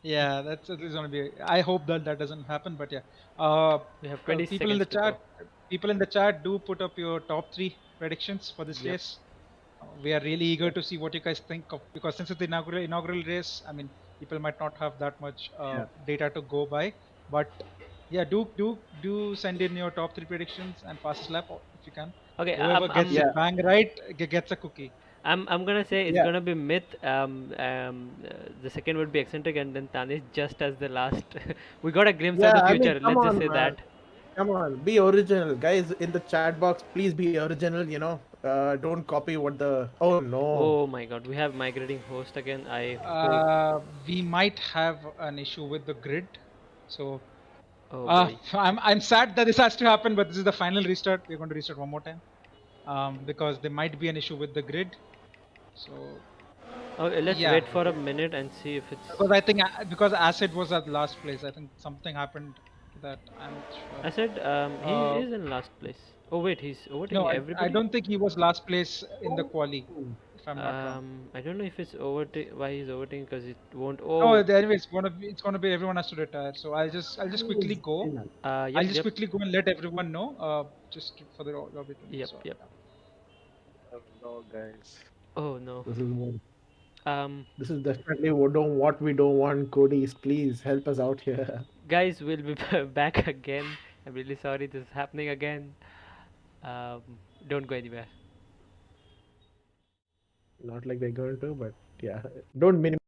Yeah, that's at least gonna be. I hope that that doesn't happen, but yeah. We have 20 People in seconds the to go. chat, do put up your top three predictions for this Yep. race. We are really eager to see what you guys think of because since it's the inaugural race, I mean, people might not have that much Yeah. data to go by, but yeah, do send in your top three predictions and fastest lap if you can. Okay, Whoever gets Yeah. it bang right gets a cookie. I'm gonna say it's Yeah. gonna be Myth. The second would be Eccentric, and then Tanish just as the last. We got a glimpse of Yeah. the I mean, future. come Let's just on, say man. that. Come on. Be original. Guys in the chat box, please be original. Don't copy what the. Oh, no. Oh my God, we have migrating host again. I hope. We might have an issue with the grid, so Oh boy. I'm sad that this has to happen, but this is the final restart. We're going to restart one more time because there might be an issue with the grid. So Okay, let's yeah, wait for a minute and see if it's. because I think because Acid was at last place. I think something happened to that. I'm not sure. I said he Uh, is in last place. Oh wait, he's no, overtaking I everybody. don't think he was last place in the quali, if I'm not wrong. I don't know if it's why he's overtaking because it won't. No, Oh, anyways, it's gonna be everyone has to retire. So I'll just quickly go. I'll yep, just yep, quickly go and let everyone know. Just for the lobby to know. yep, So yep. yeah. Oh, no, guys. Oh no. This is one. Um, This is definitely what we don't want, codies. Please help us out here. guys, we'll be back again. I'm really sorry this is happening again. Um, don't go anywhere. Not like they're going to, but yeah. Don't minimize.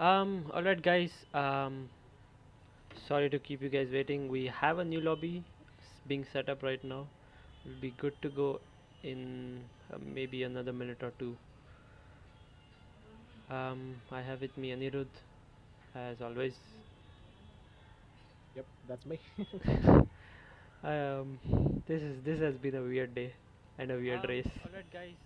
All right, guys. Sorry to keep you guys waiting. We have a new lobby being set up right now. We'll be good to go in maybe another minute or two. I have with me Anirudh, as always. Yep, that's me. Um, this has been a weird day and a weird race. All right, guys.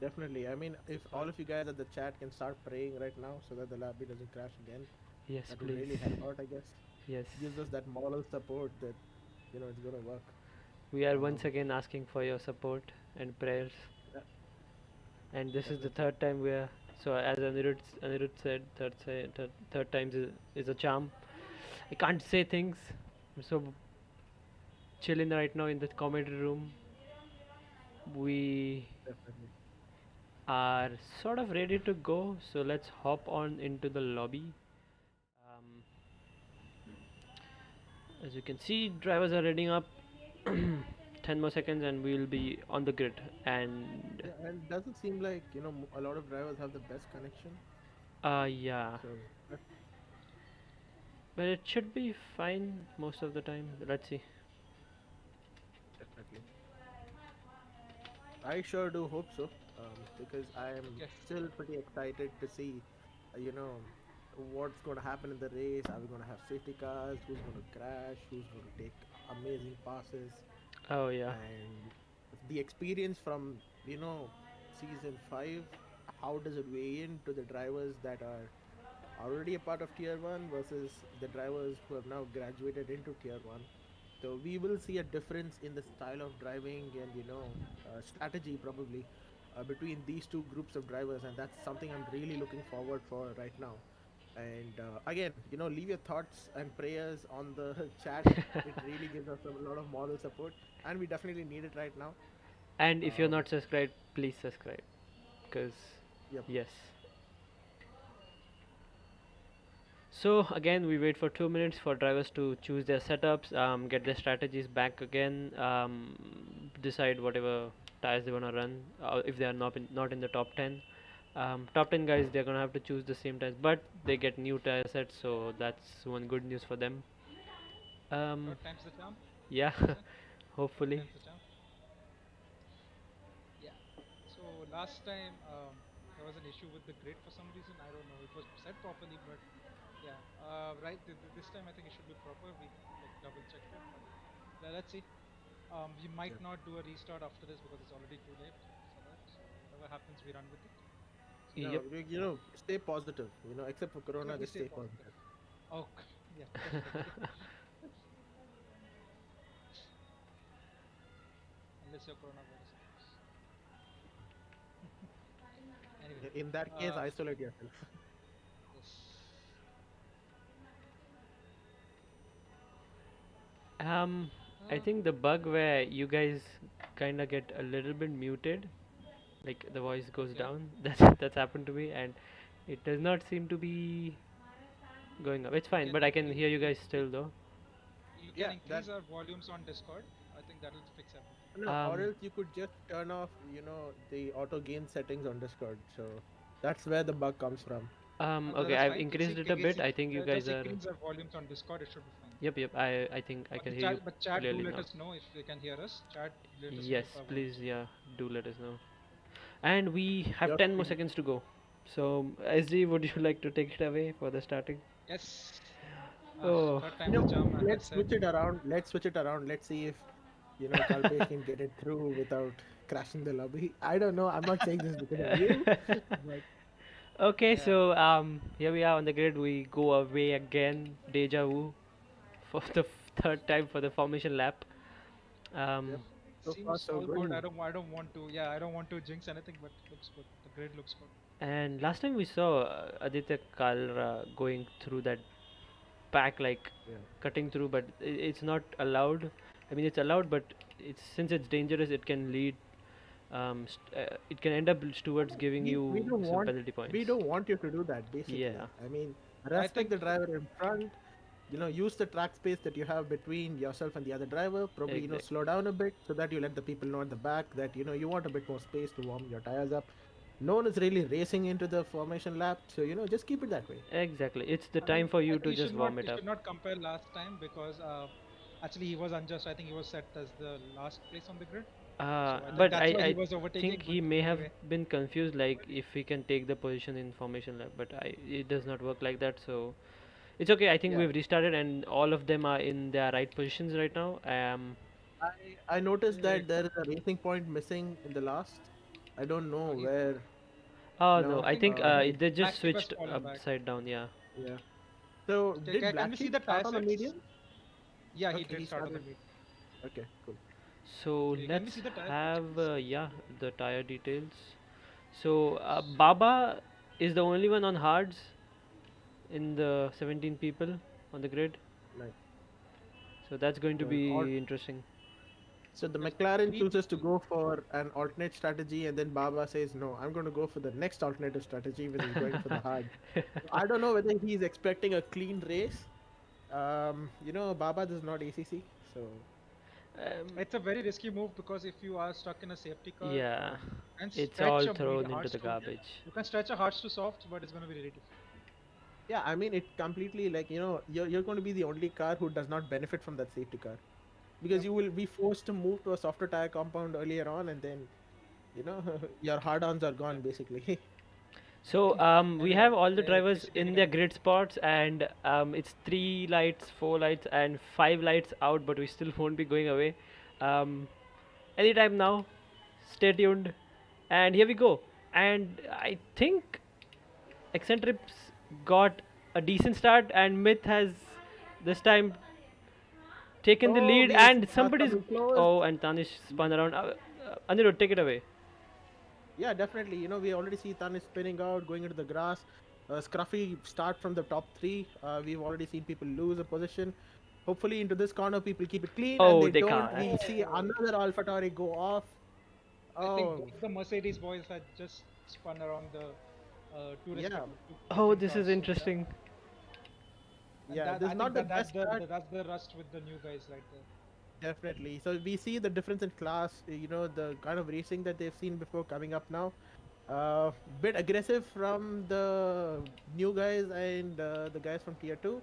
Definitely. I mean, if So all of you guys at the chat can start praying right now so that the lobby doesn't crash again, yes, that would please. really help out, I guess. Yes, Gives us that moral support that, it's gonna work. we are Um, once again asking for your support and prayers. Yeah, And this is the definitely. third time we are. So as Anirudh said, third times is a charm. I can't say things. I'm so chilling right now in the commentary room. We Definitely. are sort of ready to go. So let's hop on into the lobby. Um, as you can see, drivers are reading up. 10 more seconds and we'll be on the grid. And Yeah, and does it seem like, a lot of drivers have the best connection? yeah, So, but it should be fine most of the time. Let's see. definitely. I sure do hope so, because I am Yes. still pretty excited to see, you know, what's going to happen in the race. Are we going to have safety cars? Who's going to crash? Who's going to take amazing passes? Oh yeah. And the experience from, season 5, how does it weigh into the drivers that are already a part of Tier 1 versus the drivers who have now graduated into Tier 1? So we will see a difference in the style of driving and strategy probably between these two groups of drivers, and that's something I'm really looking forward for right now. And again, leave your thoughts and prayers on the chat. It really gives us a lot of moral support, and we definitely need it right now. And if you're Um, not subscribed, please subscribe. Because, yep. yes. So, again, we wait for 2 minutes for drivers to choose their setups, get their strategies back again, decide whatever tires they want to run, if they are not in the top 10. Top 10 guys, they're going to have to choose the same tires, but they get new tire sets, so that's one good news for them. Third time's the charm. Yeah, Is it? hopefully. Time's the charm. Yeah. So last time there was an issue with the grid for some reason. I don't know. It was set properly, but yeah. Right. This time I think it should be proper. We like double checked it, but let's see. We might not do a restart after this because it's already too late for that. So whatever happens, we run with it. No, Yep. stay positive. Except for Yeah, Corona, we just stay stay positive. positive. Oh, yeah, definitely. Unless you're coronavirus, of course. Anyway, In that case, uh, isolate yourself. yes. Um, I Uh, think the bug where you guys kind of get a little bit muted, like the voice goes okay. down. That's happened to me, and it does not seem to be going up. It's You fine, can but I can you, hear you you, guys you, still though. you can Yeah, that. increase our volumes on Discord. I think that'll fix everything. No, or Um, else you could just turn off, the auto gain settings on Discord. So that's where the bug comes from. okay, That's I've fine. increased it a bit. I think you guys Just are. increase our volumes on Discord. It should be fine. Yep. I think I But can hear you chat, do clearly let now. us know if they can hear us. Chat, let us know Yes, if our volumes please. are Yeah, do let us know. And we have Yep. 10 more seconds to go. So, SD, would you like to take it away for the starting? fine. Yes. Oh, Third time's the charm, as I Let's said. switch it around. Let's switch it around. Let's see if Kalpesh can get it through without crashing the lobby. I don't know. I'm not saying this because of you, but okay, Yeah. so here we are on the grid. We go away again, deja vu, for the third time for the formation lap. yep. Um, So far Seems so all good. good. I don't want to. Yeah, I don't want to jinx anything, but looks good. The grid looks good. and last time we saw Aditya Kalra going through that pack, like Yeah. cutting through, but it's not allowed. I mean, it's allowed, but since it's dangerous, it can lead. It can end up towards giving We you don't some want penalty we points. don't want you to do that. Basically, Yeah. I mean, I respect think the driver in front. Use the track space that you have between yourself and the other driver. Probably, Exactly. slow down a bit so that you let the people know at the back that you want a bit more space to warm your tires up. no one is really racing into the formation lap. So just keep it that way. Exactly. It's the I time think for I you think to you just should warm not it you up. should not compare last time because actually he was unjust. I think he was set as the last place on the grid. So I think But that's why he I was think overtaking. But he may have anyway, been confused, like if he can take the position in formation lab, but it does not work like that. So it's okay. I think Yeah. we've restarted, and all of them are in their right positions right now. I noticed eh, that there is a racing point missing in the last. I don't know he's. where. Oh no, No. I think they Black just Sheep has switched fallen back. upside down. Yeah. Yeah. So did Can Black we see Sheep the start tire on the sets? medium? Yeah, he Okay, did he start on the started. mid. Okay, cool. So Can we let's see the tire sets, have please? yeah, the tire details. So Baba is the only one on hards in the 17 people on the grid. Nice. So that's going to So, be interesting. so the There's McLaren three chooses to people. go for an alternate strategy, and then Baba says, "No, I'm going to go for the next alternative strategy, which is going for the hard." So I don't know whether he's expecting a clean race. Baba is not ACC, so Um, It's a very risky move because if you are stuck in a safety car yeah, and it's stretch all a thrown into hards the to garbage. you can stretch a hards to softs, but it's going to be really difficult. yeah, I mean, it completely like you're going to be the only car who does not benefit from that safety car because Yep. you will be forced to move to a softer tire compound earlier on, and then your hard-ons are gone basically. So we Anyway, have all the they're drivers in basically their grid spots, and it's 3 lights, 4 lights, and 5 lights out, but we still won't be going away. Um, Anytime now. Stay tuned. And here we go. And I think Eccentrics got a decent start, and Myth has this time taken the Oh, lead, we see and cars somebody's. coming close. Oh, and Tanish spun around. Anirudh, take it away. Yeah, definitely. We already see Tanish spinning out, going into the grass. Scruffy start from the top three. We've already seen people lose a position. Hopefully, into this corner, people keep it clean, and Oh, they they don't. can't. We see oh, another AlphaTauri go off. I think Oh, both the Mercedes boys had just spun around the yeah, two Oh, different this cars. is So yeah, interesting. and yeah. that This is I think not the best start. that's the rust with the new guys right there. Definitely. So we see the difference in class. The kind of racing that they've seen before coming up now. Bit aggressive from the new guys and the guys from tier two.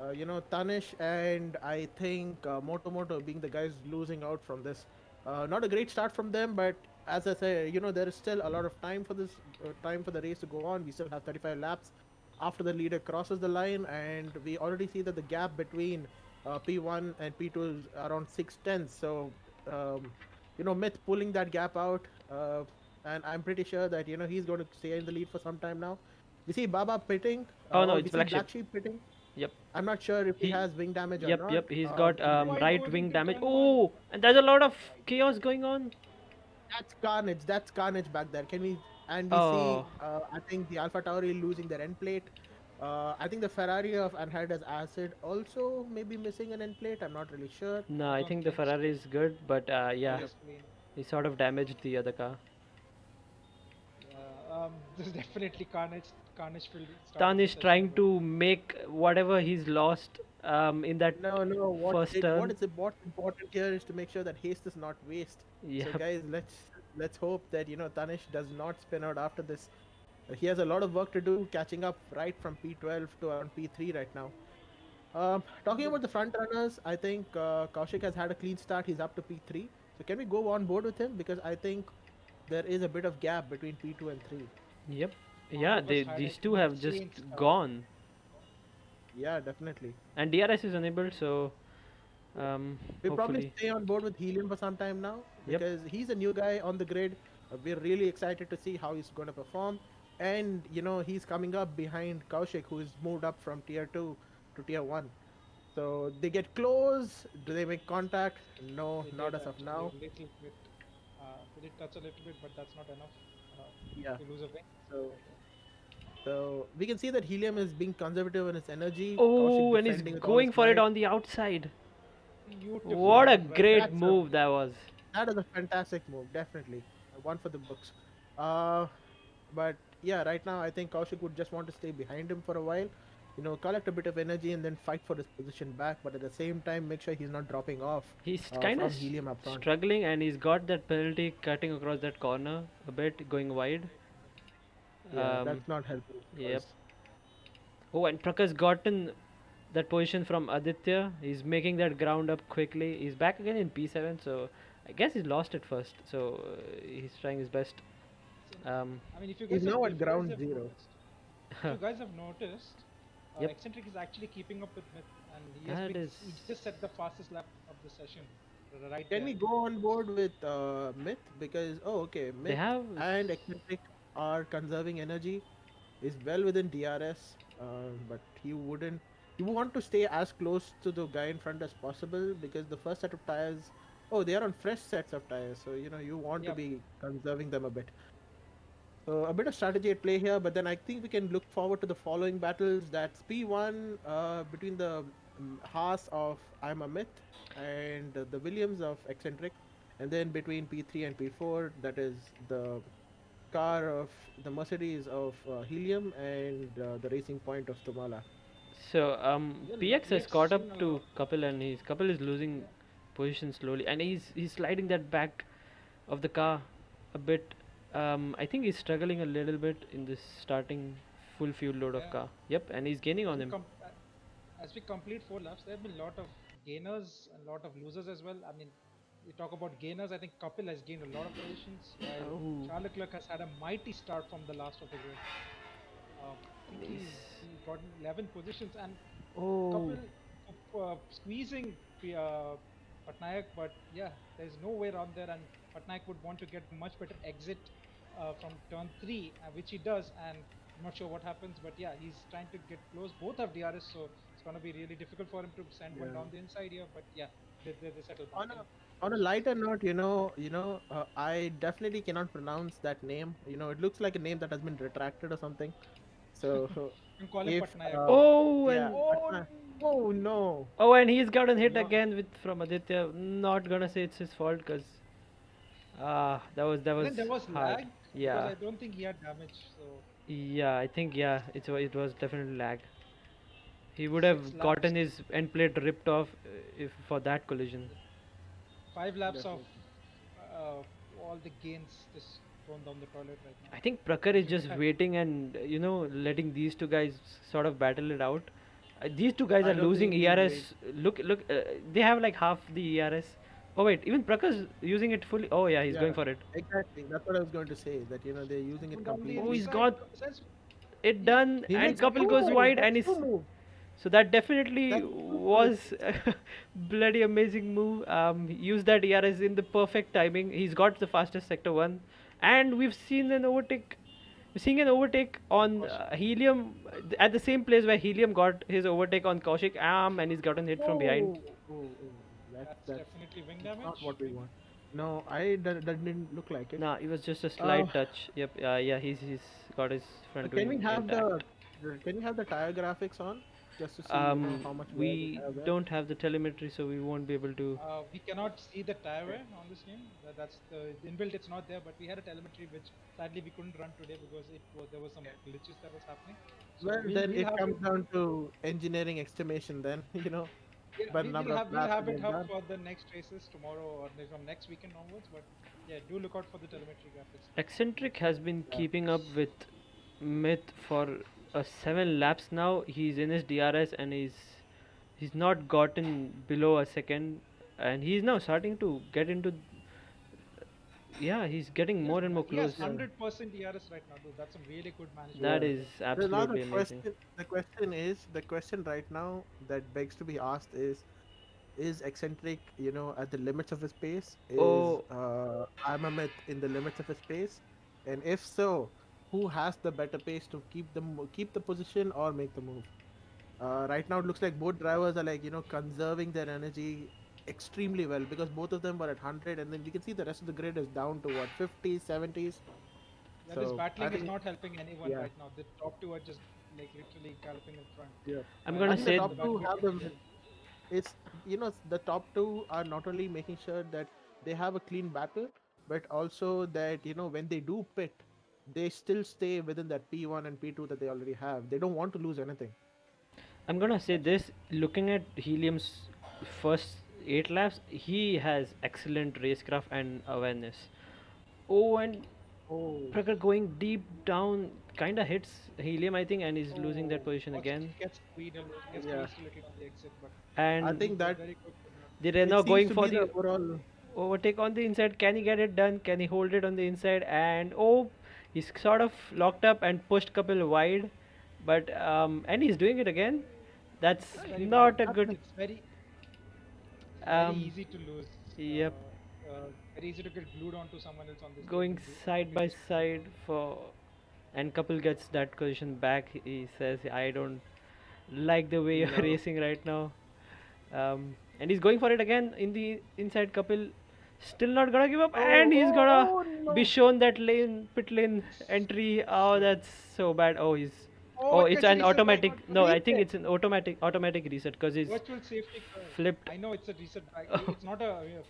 Tanish and I think Moto being the guys losing out from this. Not a great start from them, but as I say, there is still a lot of time for this time for the race to go on. We still have 35 laps after the leader crosses the line, and we already see that the gap between P1 and P2 is around 6 tenths. So, Myth pulling that gap out, and I'm pretty sure that he's going to stay in the lead for some time now. We see Baba pitting, Oh no, or we it's see Black Sheep. Black Sheep pitting. Yep. I'm not sure if he He. has wing damage or Yep, not. yep. He's got Why right goes wing into damage. turn one? Oh, and there's a lot of chaos going on. That's carnage. That's carnage back there. Can we? And we see, Oh, I think the Alpha Tauri losing their end plate. I think the Ferrari of Anhydrous Acid also maybe missing an end plate. I'm not really sure. no, I I don't think the think so. Ferrari is good, but yeah, Ferrari's clean. he sort of damaged the other car. Yeah, this is definitely carnage filled start of the Tanish session, trying but to make whatever he's lost in that No, no. first turn. What's important here is to make sure that haste is not waste. So Yep. guys, let's hope that Tanish does not spin out after this. He has a lot of work to do, catching up right from P12 to around P3 right now. Talking about the front runners, I think Kaushik has had a clean start. He's up to P3. So can we go on board with him? Because I think there is a bit of gap between P2 and 3. Yep. Yeah, Mark was these highlighting two an have just insane start. gone, Yeah, definitely. and DRS is enabled, so We probably hopefully. stay on board with Helium for some time now Yep. because he's a new guy on the grid. We're really excited to see how he's going to perform. And, he's coming up behind Kaushik, who's moved up from tier 2 to tier 1. So they get close. Do they make contact? No, They not did as of actually now. a little bit. They did touch a little bit, but that's not enough Yeah. to lose a win. So so we can see that Helium is being conservative in his energy. Kaushik Oh, and he's defending with all going his for it might. on the outside. Beautiful What a move, right? great That's a move that was. That is a fantastic move, definitely. One for the books. Uh, but yeah, right now I think Kaushik would just want to stay behind him for a while. Collect a bit of energy and then fight for his position back. But at the same time, make sure he's not dropping off He's kind from of Helium up front. struggling, and he's got that penalty cutting across that corner a bit, going wide. Yeah, that's not helping. Yep. Because Oh, and Prakar's gotten that position from Aditya. He's making that ground up quickly. He's back again in P7, so I guess he's lost it first. So he's trying his best. So, I mean, he's now at ground zero. if you guys have noticed, Yep. Eccentric is actually keeping up with Myth, and That is. he just set the fastest lap of the session, right Can there. we go on board with Myth? Because They Myth have. and Eccentric are conserving energy. Is well within DRS, but he wouldn't. You want to stay as close to the guy in front as possible because the first set of tires. Oh, they are on fresh sets of tires, so you want to Yep. be conserving them a bit. So a bit of strategy at play here, but then I think we can look forward to the following battles. That's P1 between the Haas of I'm a Myth and the Williams of Eccentric, and then between P3 and P4, that is the car of the Mercedes of Helium and the Racing Point of Tumala. So Well, PX we has have caught up seen, to Kapil, and Kapil is losing position slowly, and he's sliding that back of the car a bit. I think he's struggling a little bit in this starting full fuel load of Yeah. car. Yep, and he's gaining on we him. as we complete 4 laps, there have been a lot of gainers and a lot of losers as well. I mean, we talk about gainers. I think Kapil has gained a lot of positions, while Oh. Charles Leclerc has had a mighty start from the last of the grid. I think he got 11 positions, and Oh. Kapil squeezing Patnaik, but yeah, there's no way around there, and Patnaik would want to get a much better exit from turn 3, which he does, and I'm not sure what happens, but yeah, he's trying to get close. Both have DRS, so it's going to be really difficult for him to send one Yeah. down the inside here, but yeah, they settle back. On a lighter note, I definitely cannot pronounce that name. It looks like a name that has been retracted or something. So You can call him if Patnaik. Oh, yeah, and Patna- oh no. oh, and he's gotten hit No. again with from Aditya. Not gonna say it's his fault, cause that was And then there was hard. lag, Yeah. because I don't think he had damage, so Yeah, I think it was definitely lag. He would 6 have laps, gotten his end plate ripped off if for that collision. 5 laps of Definitely. all the gains just thrown down the toilet right now. I think Prakar is just waiting and letting these two guys sort of battle it out. These two guys I are don't losing think he'll ERS. Look, they have like half the ERS. Oh wait, even Prakar's using it fully. Oh yeah, he's going for it. Exactly. That's what I was going to say. That they're using it Thrown down the completely. Oh, he's inside, got says- it done, He and makes Kapil two goes moves, wide, that's and he's two moves. so that definitely That's two was a bloody amazing move. He used that ERS in the perfect timing. He's got the fastest sector 1, and we've seen an overtake. We're seeing an overtake on Helium at the same place where Helium got his overtake on Kaushik and he's gotten hit from behind. Oh. That's That's definitely wing not damage. what we want. No, that didn't look like it. Nah, it was just a slight Uh, touch. Yep. Yeah. He's got his front Can we wing have intact. can we have the tire graphics on just to see how much wear We have there? don't have the telemetry, so we won't be able to. We cannot see the tire wear on this game. That's the inbuilt. It's not there, but we had a telemetry which sadly we couldn't run today because there was some glitches that was happening. So Well, then it comes down to engineering estimation. Then by the number of we'll laps have that it they've up done. for the next races tomorrow or from next weekend onwards. But yeah, do look out for the telemetry graphics. Eccentric has been keeping up with Myth for 7 laps now. He's in his DRS and he's not gotten below a second, and he's now starting to get into. Yeah, he's getting more and more He has close. 100% ERS right now, though. That's some really good management. That Yeah. is Now absolutely amazing. the question right now that begs to be asked is Eccentric, at the limits of his pace? Is Oh. I'm a myth in the limits of his pace? And if so, who has the better pace to keep the position or make the move? Right now, it looks like both drivers are conserving their energy extremely well because both of them were at 100, and then we can see the rest of the grid is down to what 50s, 70s. Yeah, this So, battling I is think- not helping anyone yeah. right now. The top two are just literally galloping in front. Yeah. I'm I gonna I think say the top two have them. It's the top two are not only making sure that they have a clean battle, but also that when they do pit, they still stay within that P1 and P2 that they already have. They don't want to lose anything. I'm gonna say this. Looking at Helium's first 8 laps, he has excellent racecraft and awareness. Oh, and Oh, Prakhar going deep down kind of hits Helium, I think, and he's losing that Oh, position also again. gets gets yeah. squeezed a little on the exit, but I And think good, that very good. they're it now seems going to for be the the overall. overtake on the inside. Can he get it done? Can he hold it on the inside? And oh, he's sort of locked up and pushed couple wide, but and he's doing it again. That's It's very bad. not a good. It's very Um, easy to lose. yep, Very easy to get glued onto someone else on this stage going and side get by destroyed. side for, and couple gets that position back. He says, "I don't like the way you're No. racing right now." And he's going for it again in the inside. Couple still not gonna give up, Oh, and he's oh, gonna oh be no. shown that lane pit lane entry. Oh, So, that's so bad. Oh, he's oh, oh, it it's gets a an reset back. automatic. No, I think Reset. it's an automatic reset because he's Virtual safety car. flipped. I know it's a reset back. It's not a.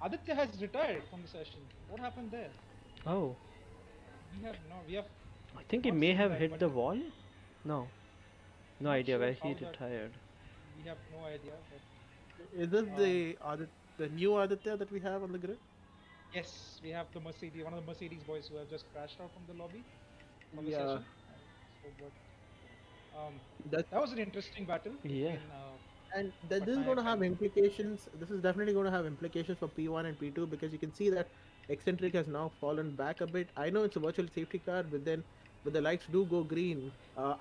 Aditya has retired from the session. What happened there? Oh, We have I think he not may seen have that, hit but the wall. No, no not idea sure where he how that. retired. We have no idea. Is this But the new Aditya that we have on the grid? yes, we have the Mercedes, one of the Mercedes boys who have just crashed out from the lobby from the Yeah, session. So, but that that was an interesting battle Yeah. between and this is going Patnaik to have and implications. This is definitely going to have implications for P1 and P2 because you can see that eccentric has now fallen back a bit. I know it's a virtual safety car, but then when the lights do go green,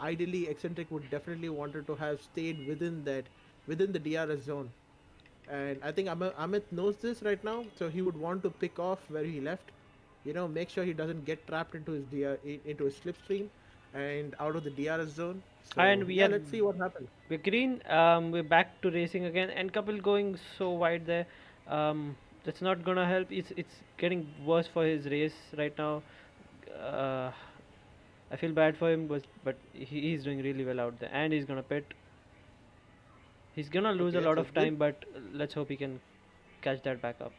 ideally eccentric would definitely wanted to have stayed within the DRS zone. And I think Amit knows this right now, so he would want to pick off where he left. Make sure he doesn't get trapped into his into his slipstream and out of the DRS zone. And So we yeah, are let's see what happens. we're green. We're back to racing again, and couple going so wide there. That's not gonna help. It's getting worse for his race right now. Uh, I feel bad for him, but he's doing really well out there, and he's gonna pit. He's gonna lose a Okay, lot so of this time, but let's hope he can catch that back up.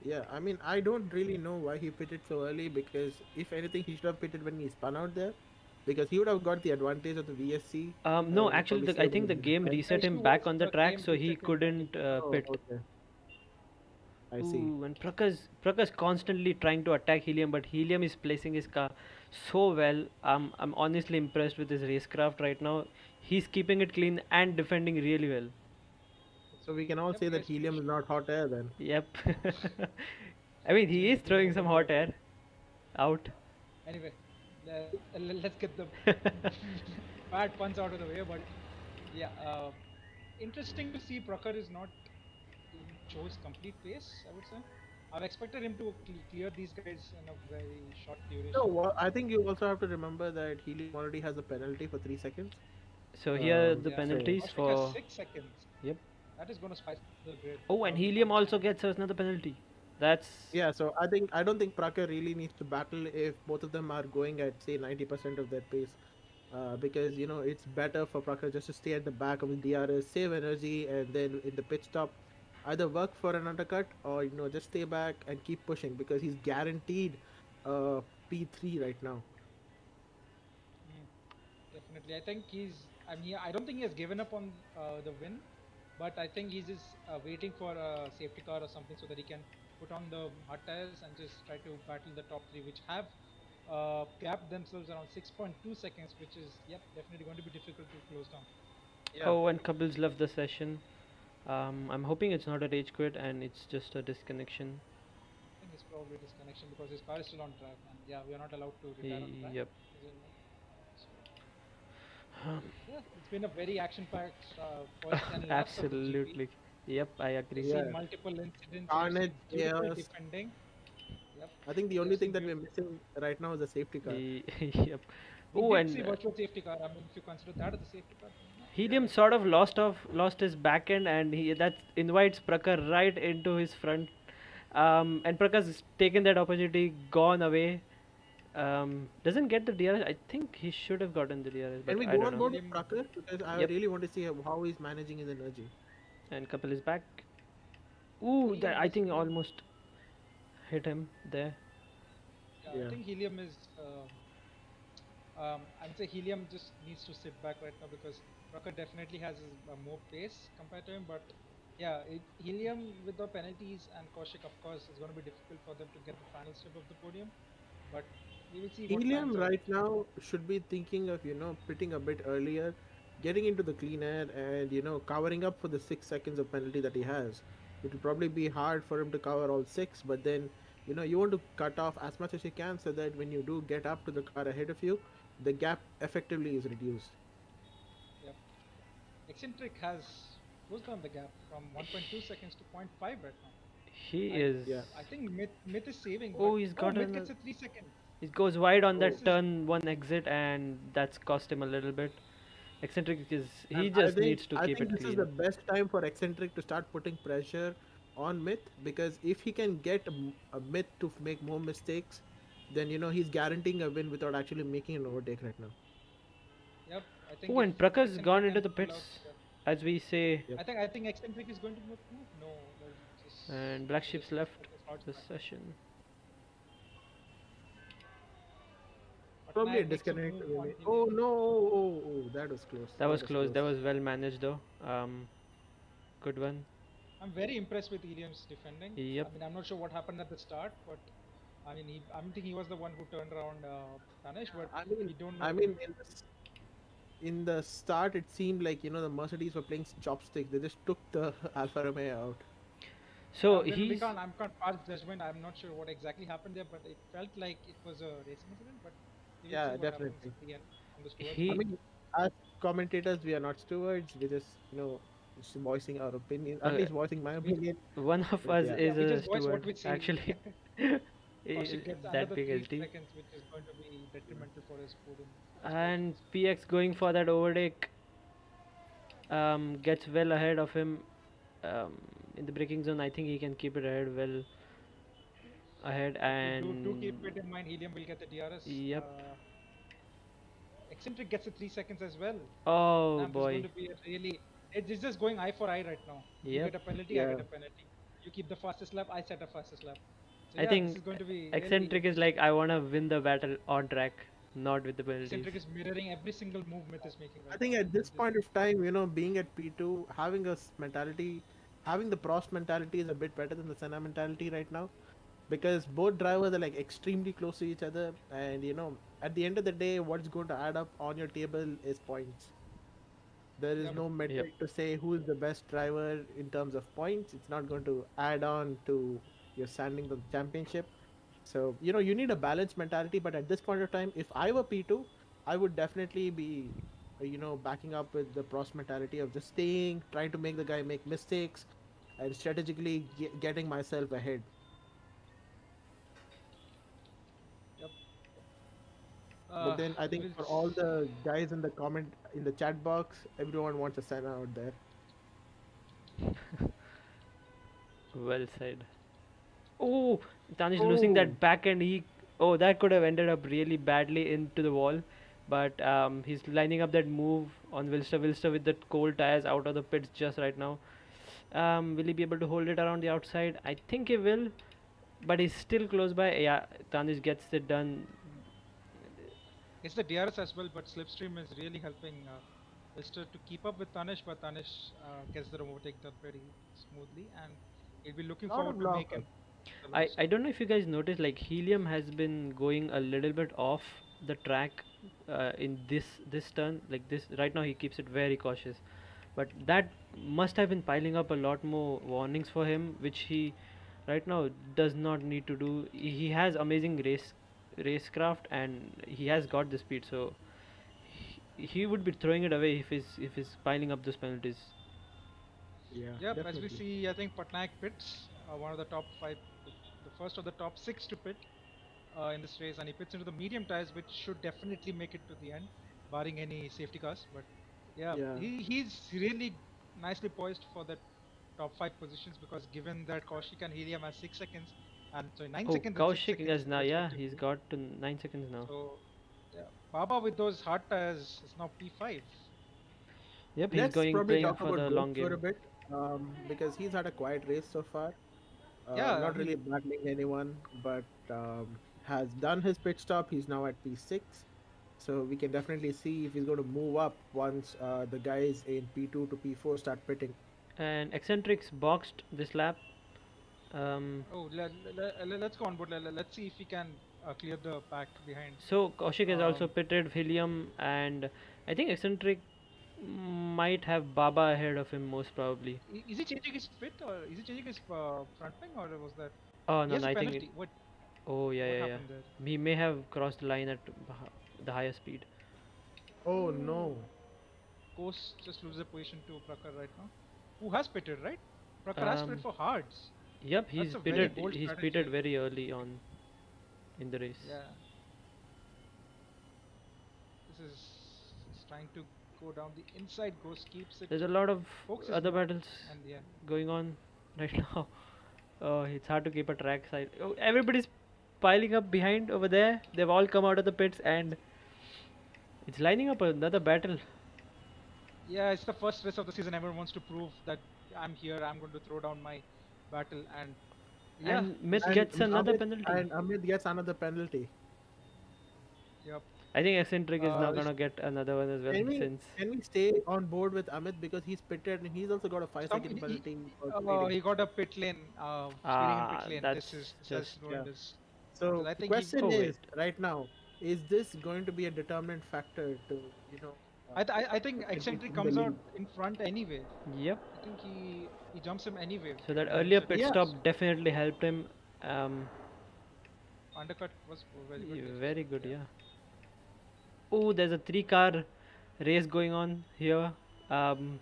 yeah, I mean I don't really know why he pitted so early because if anything he should have pitted when he spun out there because he would have got the advantage of the VSC No, and actually, probably I saved think him the a bit of game time. the reset him issue back was on the the track, game so he reset him early. couldn't Oh, pit. okay. I see. Ooh, and Prakash constantly trying to attack Helium, but Helium is placing his car so well. I'm honestly impressed with his racecraft right now. He's keeping it clean and defending really well. So we can all Yep, say he that has helium finished. is not hot air then. Yep. I mean, So he is he's doing a throwing some very hot good air out. Anyway, let's get the bad puns out of the way. But yeah, interesting to see Prakhar is not shows complete pace. I would say I've expected him to clear these guys in a very short No, duration. well, I think you also have to remember that helium already has a penalty for 3 seconds. So here are the Yeah, So penalties Australia has for. 6 seconds. Yep. That is going to spice the grid. Oh, and That'll be Helium fun. also gets another penalty. That's yeah, so I don't think Prakhar really needs to battle if both of them are going at say 90% of their pace. Because it's better for Prakhar just to stay at the back of the DRS, save energy, and then in the pit stop, either work for an undercut or just stay back and keep pushing because he's guaranteed uh, P3 right now. Mm, definitely, I think he's. I mean, I don't think he has given up on the win, but I think he's just waiting for a safety car or something so that he can put on the hard tires and just try to battle the top three, which have gapped themselves around 6.2 seconds, which is definitely going to be difficult to close down. Yeah. oh, and Couples left the session. I'm hoping it's not a rage quit and it's just a disconnection. I think it's probably disconnection because his car is still on track, and yeah, we are not allowed to retire on track. Yep. As you know. So, yeah, it's been a very action-packed first 10 laps of the GP. Absolutely. Yep, I We've agree. Yeah. seen multiple incidents. We've Carnage, seen beautiful chaos. defending. Yep. I think the We only have thing seen that we're beautiful. missing right now is a safety car. Yep. We Oh, did see and virtual safety car. I mean, if you consider that as a safety car, then Helium sort of lost his back end, and he that invites Prakar right into his front. And Prakar's taken that opportunity, gone away. Doesn't get the DRS. I think he should have gotten the DRS, Can but we I go don't on know. board with Prakhar? Because I Yep. really want to see how he's managing his energy. And Kapil is back. Ooh, Helium that I has think been. almost hit him there. Yeah, I Yeah. think Helium is. I'd say Helium just needs to sit back right now because Rocket definitely has more pace compared to him, but Helium with the penalties and Kaushik, of course, is going to be difficult for them to get the final step of the podium. But we will see what Helium pans out. right now should be thinking of, pitting a bit earlier, getting into the clean air and, covering up for the 6 seconds of penalty that he has. It will probably be hard for him to cover all six, but then, you want to cut off as much as you can so that when you do get up to the car ahead of you, the gap effectively is reduced. Yep. Eccentric has closed down the gap from 1.2 seconds to zero point 0.5 right now. He I is. Yeah. I think Myth is saving, Oh, but he's got Myth an. gets a 3 second. He goes wide on Oh, that This is turn one exit, and that's cost him a little bit. Eccentric is. and He I just think needs to I keep think it this is the clean. best time for Eccentric to start putting pressure on Myth, because if he can get a Myth to make more mistakes, then he's guaranteeing a win without actually making an overtake right now. Yep. I think Oh, if and Prakas Eccentric gone into can the pull out, pits, yep. as we say, Yep. I think Eccentric is going to move. No, there's and just Black there's Sheep's left there's hard the time. session. Probably a Patnaik makes a disconnect. move on Maybe. Oh Helium. no! Oh, that was close. That was That was close. close. That was well managed, though. Good one. I'm very impressed with Helium's defending. Yep. I mean, I'm not sure what happened at the start, but I think he was the one who turned around Tanish, but I mean, we don't I know. mean, in the start, it seemed like the Mercedes were playing chopstick. They just took the Alfa Romeo out. So We he's. can't pass judgment. I'm not sure what exactly happened there, but it felt like it was a racing incident. But we will see Yeah, what happens definitely. at the end from the stewards' I He. point of mean, view. as commentators, we are not stewards. We just just voicing our opinion. At Uh, least voicing my We, opinion. one of But us yeah, yeah, is we a just voice what steward, we see. actually. Kaushik gets That another being 3 seconds, which is going to be detrimental for his podium. His podium And position. PX going for that overtake, gets well ahead of him, um, in the braking zone. I think he can keep it ahead, well ahead, Do keep and it in mind. Helium will get the DRS. yep. Eccentric gets the 3 seconds as well. Oh Now this is going boy. to be a really. It's just going eye for eye right now. You Yep. get a penalty, I yeah. get a penalty. You keep the fastest lap, I set a fastest lap. So I yeah, this think is going to be really Eccentric is like, I wanna win the battle on track, not with the penalties. Eccentric is mirroring every single move Myth is making I right think now. at this point of time, being at P2, having mentality, having the Prost mentality is a bit better than the Senna mentality right now, because both drivers are like extremely close to each other, and at the end of the day, what's going to add up on your table is points. There is Yep. no Yep. metric to say who is the best driver in terms of points. It's not going to add on to your standing the championship. So you need a balanced mentality. But at this point of time, if I were P2, I would definitely be backing up with the pros mentality of just staying, trying to make the guy make mistakes, and strategically getting myself ahead. Yep. But then I think We'll for all the guys in the chat box, everyone wants a Senna out there. Well said. Oh, Tanish losing Oh, that back end. Oh, that could have ended up really badly into the wall, but he's lining up that move on Wilster. Wilster with the cold tires out of the pits just right now. Will he be able to hold it around the outside? I think he will, but he's still close by. Yeah, Tanish gets it done. it's the DRS as well, but Slipstream is really helping Lister to keep up with Tanish, but Tanish gets the overtake done pretty smoothly, and he'll be looking lot forward of to make love. it. The I last. I don't know if you guys noticed, like Helium has been going a little bit off the track in this turn. Like this right now, he keeps it very cautious, but that must have been piling up a lot more warnings for him, which he right now does not need to do. He has amazing racecraft, and he has got the speed, so he would be throwing it away if he's piling up those penalties. Yeah, Yep, as we definitely. see, I think Patnaik pits, one of the top five, the first of the top six to pit in this race, and he pits into the medium tires, which should definitely make it to the end, barring any safety cars. But yeah, Yeah. he's really nicely poised for the top five positions, because given that Kaushik and Helium has 6 seconds, and sorry, nine Oh, seconds and Kaushik 6 seconds is now, yeah, he's respectively. got to 9 seconds now. So yeah, Baba with those hard tires is now P5. Yep, he's Let's going probably playing talk for about the Brooks long for a game. bit, because he's had a quiet race so far. Yeah, I Not really mean, battling anyone, but has done his pit stop. He's now at P6, so we can definitely see if he's going to move up once the guys in P2 to P4 start pitting. And Eccentrics boxed this lap. Oh, let's go on board. Let's see if we can clear the pack behind. So Kaushik has also Um, pitted Helium, and I think Eccentric might have Baba ahead of him most probably. Is he changing his pit or is he changing his front wing or was that? Oh He no, has no, a I think it. penalty. What Oh yeah, what yeah, yeah. happened there? He may have crossed the line at the higher speed. Oh no. Ghost just loses a position to Prakar right now. Who has pitted, right? Prakar has pitted Um, for hards. Yep, That's he's a very pitted. bold He's strategy. pitted very early on in the race. Yeah. This is it's trying to go down the inside. Ghost keeps it. There's a lot of Focuses other more, battles and yeah. going on right now. Oh, it's hard to keep a track side. Oh, everybody's piling up behind over there. They've all come out of the pits and it's lining up another battle. Yeah, it's the first race of the season. Everyone wants to prove that I'm here. I'm going to throw down my battle, and yeah, And Myth And gets another Amit, penalty. and Amit gets another penalty. yep. I think Eccentric is now Is- gonna get another one as well since. Can we stay on board with Amit because he's pitted and he's also got a 5-second he, penalty for speeding. he got a pit lane. Speeding in pit lane. That's This has just ruined yeah. his. So I the think he- question Oh, is right now, is this going to be a determinant factor to I think in Eccentric the comes out lead? in front anyway. Yep. I think he jumps him anyway. So that And earlier so pit Yeah. stop definitely helped him. undercut was very good. there. Very good, yeah. Oh, there's a 3-car race going on here. Um,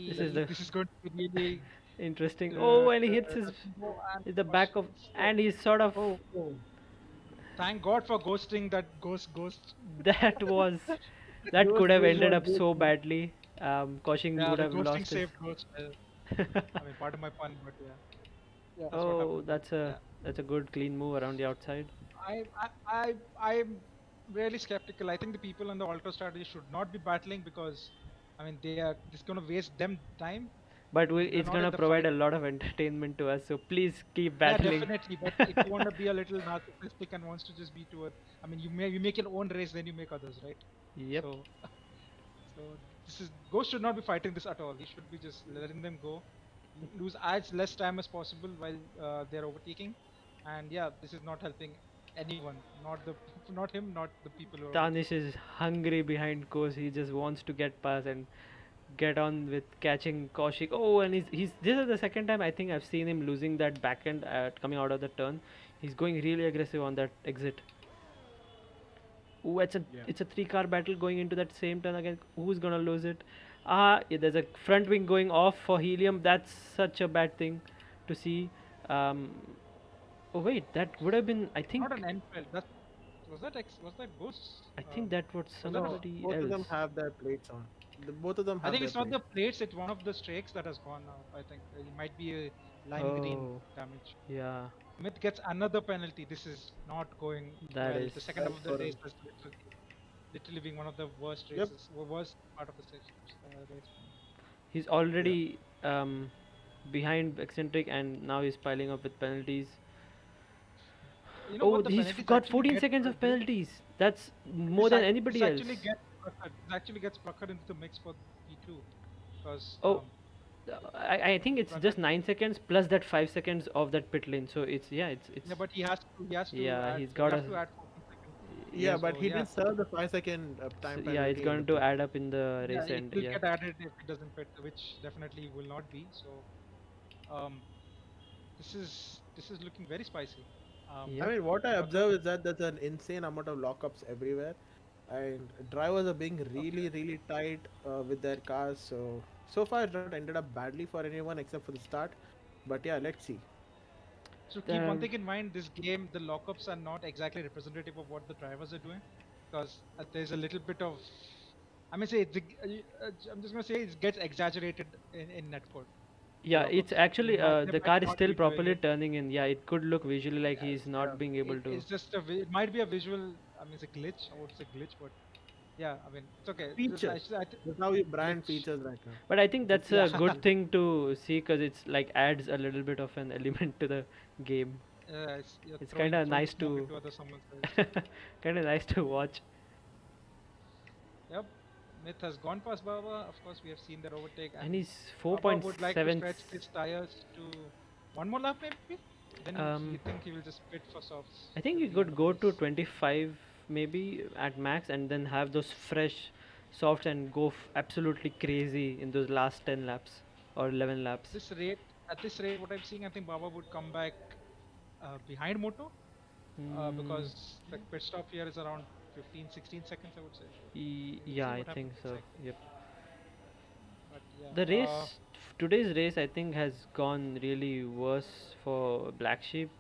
This is the- This is going to be really. Interesting. Oh, and he hits uh, his no, and the back of, Ghost- and he's sort of. Oh, Thank God for ghosting that ghost. That was that Those could have was ended not up good, so man. badly. Kaushik Yeah, would the have ghosting lost his. saved Ghost. I mean, pardon my pun, but yeah. That's what Oh, happened. that's a good clean move around the outside. I'm really skeptical. I think the people on the Alto strategy should not be battling because, I mean, they are just going to waste them time. But They're it's not gonna in the provide fight. a lot of entertainment to us. So please keep Yeah, battling. definitely. But if you want to be a little narcissistic and wants to just be to it, I mean, you make your own race, then you make others, right? Yep. So this is Ghost should not be fighting this at all. He should be just letting them go, lose as less time as possible while they're overtaking, and yeah, this is not helping anyone. Not him, not the people who are. Tanish is hungry behind course. He just wants to get past and get on with catching Kaushik. Oh, and he's this is the second time I think I've seen him losing that backhand at coming out of the turn. He's going really aggressive on that exit. Oh, it's a 3-car battle going into that same turn again. Who's gonna lose it? Yeah, there's a front wing going off for Helium. That's such a bad thing to see. Um, oh wait, that would have been I think Not an end field. Was that Ghost? I think that was that a- somebody both of them else. have their plates on. Both of them have I think their it's not the plates. plates. It's one of the strakes that has gone now. I think it might be a lime green Oh. damage. Yeah, Myth gets another penalty. This is not going That well. is The second half of the bad for race him. was literally being one of the worst Yep. races, worst part of the race. he's already behind Eccentric and now he's piling up with penalties. You know Oh, what the he's penalties got actually 14 get seconds for of this? penalties. That's more than anybody this else. actually gets Prakhar into the mix for P2 because Oh, I think it's Prakhar- just 9 seconds plus that 5 seconds of that pit lane. So it's yeah, but he has to Yeah, add, he's he got has a- to add 14 seconds. Yeah, yes, but so he yeah. did serve the 5-second time penalty. yeah, it's in going the to pit. add up in the Yeah, race it end. will Yeah. get added if it doesn't fit, which definitely will not be. So, this is looking very spicy. Yeah. I mean, what I observe is that there's an insane amount of lockups everywhere, and drivers are being really tight with their cars. So far, it's not ended up badly for anyone except for the start. But yeah, let's see. So keep one Um, thing in mind: this game, the lockups are not exactly representative of what the drivers are doing, because there's a little bit of, I mean, say I'm just gonna say it gets exaggerated in netcode. Yeah, lockups. it's actually They the might car is not still be doing properly it. turning in. Yeah, it could look visually like he's not yeah. being able to. It's just it might be a visual. I mean, it's a glitch. I would say glitch, but yeah, I mean, it's okay. Features. That's how you brand glitch. features right now. But I think that's Yeah. a good thing to see because it's like adds a little bit of an element to the game. You're It's throwing- kinda throwing nice smoke to- into someone's face. Kind of nice to watch. Yep. Myth has gone past Baba. Of course, we have seen that overtake, And and he's Baba would like to 4.7. stretch his tires to one more lap, maybe. Then you Um, think he will just pit for softs I think at you the end could of the go to race. 25 maybe at max, and then have those fresh softs and go absolutely crazy in those last 10 laps or 11 laps. This rate, at this rate, what I'm seeing, I think Baba would come back behind Moto Mm, because the pit stop here is around 15, 16 seconds, I would say. We'll yeah, see I what think happens next so. cycle. Yep. But yeah, The race, today's race, I think has gone really worse for Black Sheep.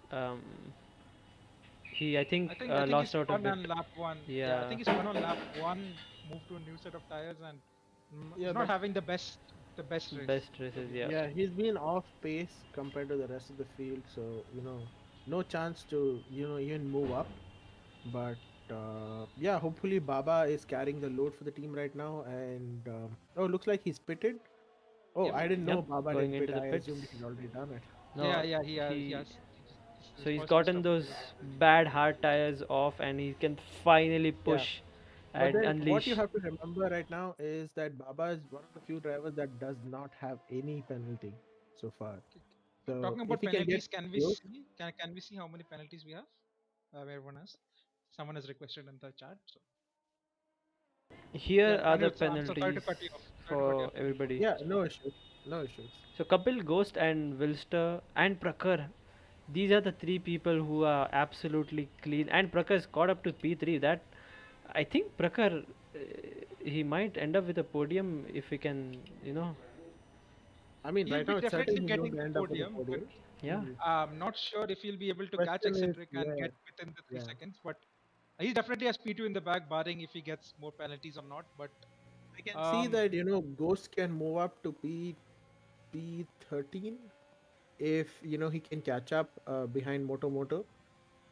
He, I think, I think he lost out a spun bit. on lap one. Yeah, I Yeah, think he spun on lap one, moved to a new set of tires, and Yeah, he's not but having the best race best races. to be Yeah. honest. yeah, he's been off pace compared to the rest of the field, so no chance to even move up. But yeah, hopefully Baba is carrying the load for the team right now, and oh, looks like he's pitted. Oh, Yep. I didn't Yep. know Baba Going didn't into pit. the I pits. assumed he'd already done it. Yeah, No, yeah, he has. He he. has. So His he's first pit gotten stop those today. bad hard tires off, and he can finally Yeah, push but and then what you unleash. have to remember right now is that Baba is one of the few drivers that does not have any penalty so far. So Talking if about he can get penalties, can we close, see? Can we see how many penalties we have? Everyone has. Someone has requested in the chat. So Here yeah, are the Anirudh, I'm so sorry to penalties cut you off. Sorry to cut you for off. Please go everybody. yeah, no issues, no issues. So Kapil, Ghost, and Wilster and Prakar. These are the three people who are absolutely clean. And Prakar's got up to P3. That I think Prakar, he might end up with a podium if he can, I mean, He'll right be now it's certain definitely he's going getting to the end up with a podium, but podium. yeah. Mhm. I'm not sure if he'll be able to catch Question is, Eccentric and yeah, get within the three yeah. seconds. But he definitely has P2 in the back, barring if he gets more penalties or not. But I can see um, that Ghost can move up to P13 if he can catch up behind Moto,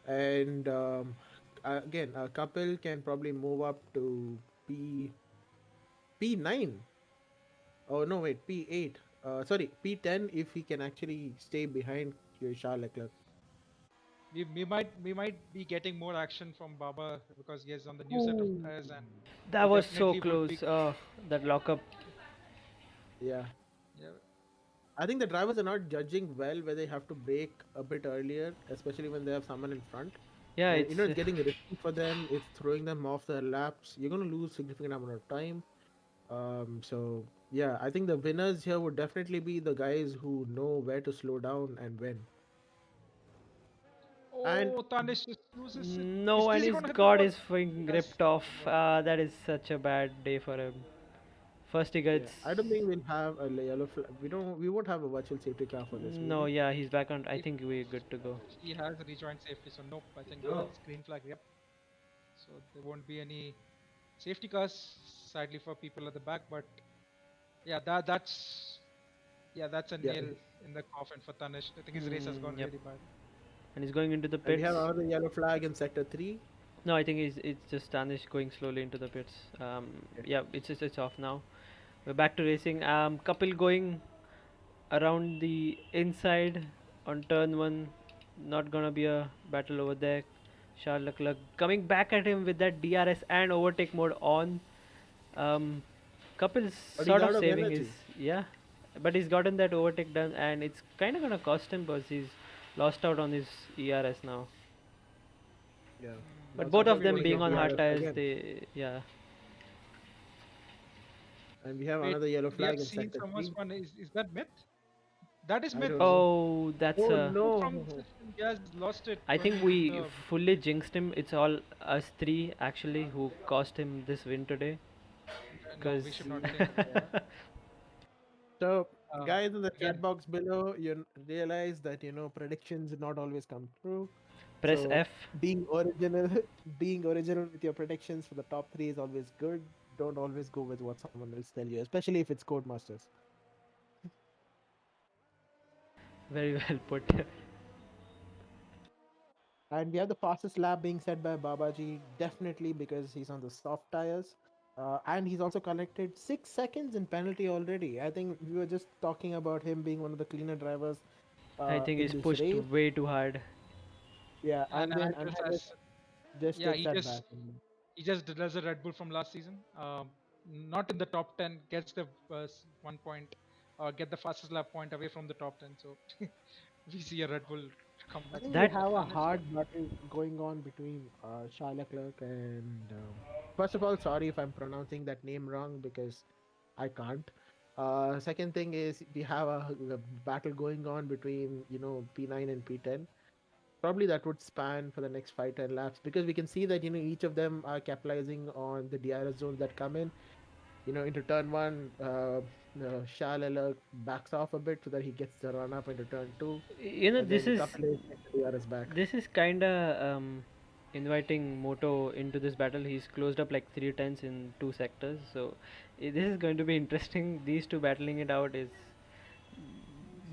and again, Kapil can probably move up to P P9. Oh no, wait, P8. Sorry, P10 if he can actually stay behind Charles Leclerc. we might be getting more action from Baba because he is on the new set of Ooh. tires, and That he was so definitely would be. close. That lockup. Yeah. Yeah, I think the drivers are not judging well where they have to brake a bit earlier, especially when they have someone in front. Yeah, And it's it's getting risky for them. It's throwing them off their laps. You're going to lose significant amount of time. So yeah, I think the winners here would definitely be the guys who know where to slow down and when. And oh, Tanish just loses it. no, and Is he he's going to hit the got wall? his wing Yes. ripped off. Wow. That is such a bad day for him. First he yeah, gets. I don't think we'll have a yellow flag. We won't have a virtual safety car for this, will No, we? yeah, he's back on. I He, think we're good to go. he has rejoined safely, so nope. I think it's green flag. Yep. So there won't be any safety cars, sadly for people at the back. But yeah, that's a Yeah. nail in the coffin for Tanish. I think his race has gone Yep. really bad. And he's going into the And we pits. have another yellow flag in sector 3. No, I think it's just Tanish going slowly into the pits. Okay. Yeah, it's off now. We're back to racing. Kapil going around the inside on turn one. Not gonna be a battle over there. Charles Leclerc coming back at him with that DRS and overtake mode on. Um, Kapil's But he's sort out of of saving his, energy. yeah, but he's gotten that overtake done, and it's kind of gonna cost him because he's lost out on his ERS now. Yeah. But Now both of Kapil's Wait, them going to wait, being get on wait, hard DRS tires, again. yeah. And we have wait. another yellow We have flag in seen sector so much 3. fun. Is that myth? That is I myth. don't know. Oh, that's Oh a. Who from the no. session? He has lost it I think going in we the. fully jinxed him. It's all us three actually who cost him this win today. No, Because we should not think like that. So, Uh, guys in the chat again, box below, you realize that predictions not always come true. press So, F. being original, being original with your predictions for the top three is always good. Don't always go with what someone else tell you, especially if it's Codemasters. Very well put. And we have the fastest lap being set by Babaji, definitely because he's on the soft tires. And he's also collected 6 seconds in penalty already. I think we were just talking about him being one of the cleaner drivers I think in he's this pushed race. way too hard. Yeah, and and then Andres Angeles has. just Yeah, takes that back. he just does a Red Bull from last season. not in the top 10, gets the 1 point or get the fastest lap point away from the top 10. So we see a Red Bull come I with think we That have a Tanish. hard battle going on between Charlotte Clerk and. First of all, sorry if I'm pronouncing that name wrong because I can't. Second thing is we have a battle going on between P9 and P10. Probably that would span for the next 5-10 laps because we can see that each of them are capitalizing on the DRS zones that come in. Into turn one, Shalala backs off a bit so that he gets the run up into turn two, and this then is Kapil gets the DRS back. this is kind of inviting Moto into this battle. He's closed up like 3 times in 2 sectors, so this is going to be interesting. These two battling it out is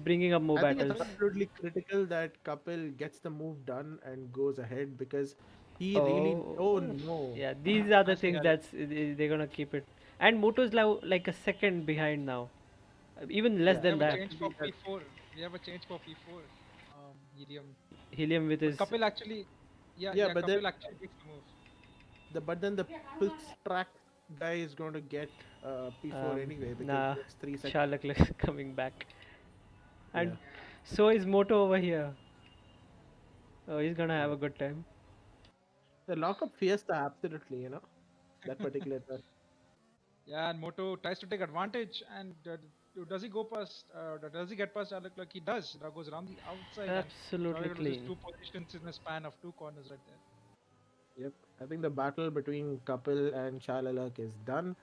bringing up more I think it's battles. absolutely critical that Kapil gets the move done and goes ahead because he really. Oh, Oh no! yeah, these are the Nicely things held. they're gonna keep it. And Moto's now like a second behind now, even less Yeah, We than have a that. change for actually, P4. We have a change for P4. Helium. Helium with But his Kapil actually, yeah, but then Kapil actually takes the move. the Pilks track guy is going to get P4 anyway because nah, it's 3 seconds. Charlotte looks coming back, Yeah. and so is Moto over here. Oh, he's gonna have Yeah. a good time. The lockup Fiesta, absolutely, that particular turn. Yeah, and Moto tries to take advantage, and does he go past? Does he get past Alec? Like he does. That goes around the outside, and Absolutely Charlie loses clean. 2 positions in a span of 2 corners right there. Yep. I think the battle between Kapil and Shalalak is done.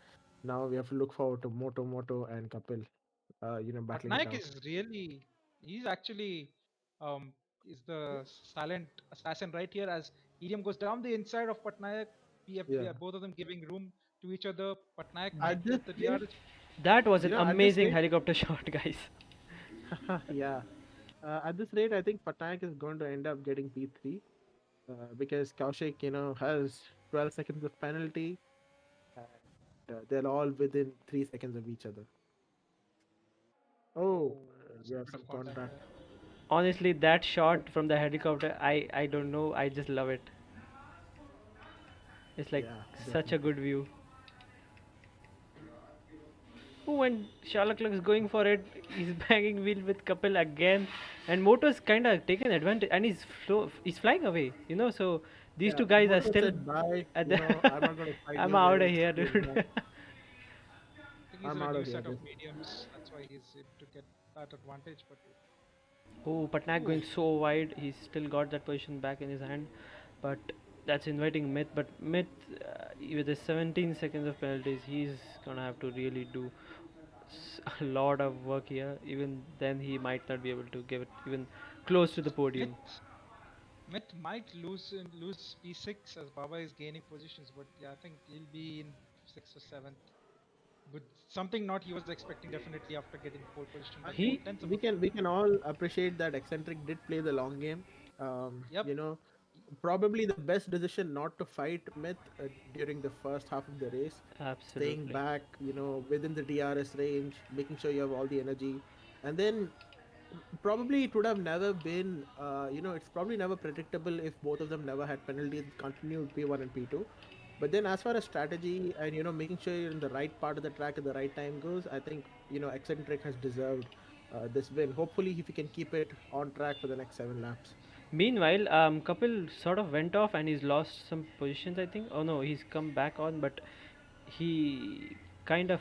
Now we have to look forward to Moto and Kapil, battling it Patnaik out. is really, he's actually, um, is the silent assassin right here as Helium goes down the inside of Patnaik. We Yeah. are both of them giving room to each other. Patnaik At might this get the rate, DRS. That was an at this amazing rate, helicopter shot, guys. yeah. At this rate, I think Patnaik is going to end up getting P3 because Kaushik, has 12 seconds of penalty, and they're all within 3 seconds of each other. Oh, Oh, we a have bit some of contact contact. there. Honestly, that shot from the helicopter, I don't know, I just love it. It's like Yeah, such a definitely. good view. Oh, and Sherlock looks going for it. He's banging wheel with Kapil again, and Moto's kind of taken advantage, and he's flying away. So these Yeah, two guys are Moto still said bye. at the. I'm not going to fight I'm you out of guys. here, Good luck. dude. I think he's I'm in a out new of here. set of mediums. That's why he's able to get that advantage. But Oh, Patnaik ooh, going so wide. He's still got that position back in his hand, but that's inviting Myth. But Myth, with his 17 seconds of penalties, he's gonna have to really do a lot of work here. Even then, he might not be able to give it even close to the podium. Myth might lose P6 as Baba is gaining positions, but yeah, I think he'll be in sixth or seventh. With something not he was expecting definitely after getting pole position, I like think He 4 tenths of we a can second. we can all appreciate that Eccentric did play the long game. Um, Yep. you know, Probably the best decision not to fight Myth during the first half of the race, staying absolutely. back, within the DRS range, making sure you have all the energy, and then probably it would have never been, it's probably never predictable if both of them never had penalties, continued P1 and P2. But then, as far as strategy and making sure you're in the right part of the track at the right time goes, I think Eccentric has deserved this win. Hopefully, if he can keep it on track for the next 7 laps. Meanwhile, Kapil sort of went off and he's lost some positions. I think. Oh no, he's come back on, but he kind of.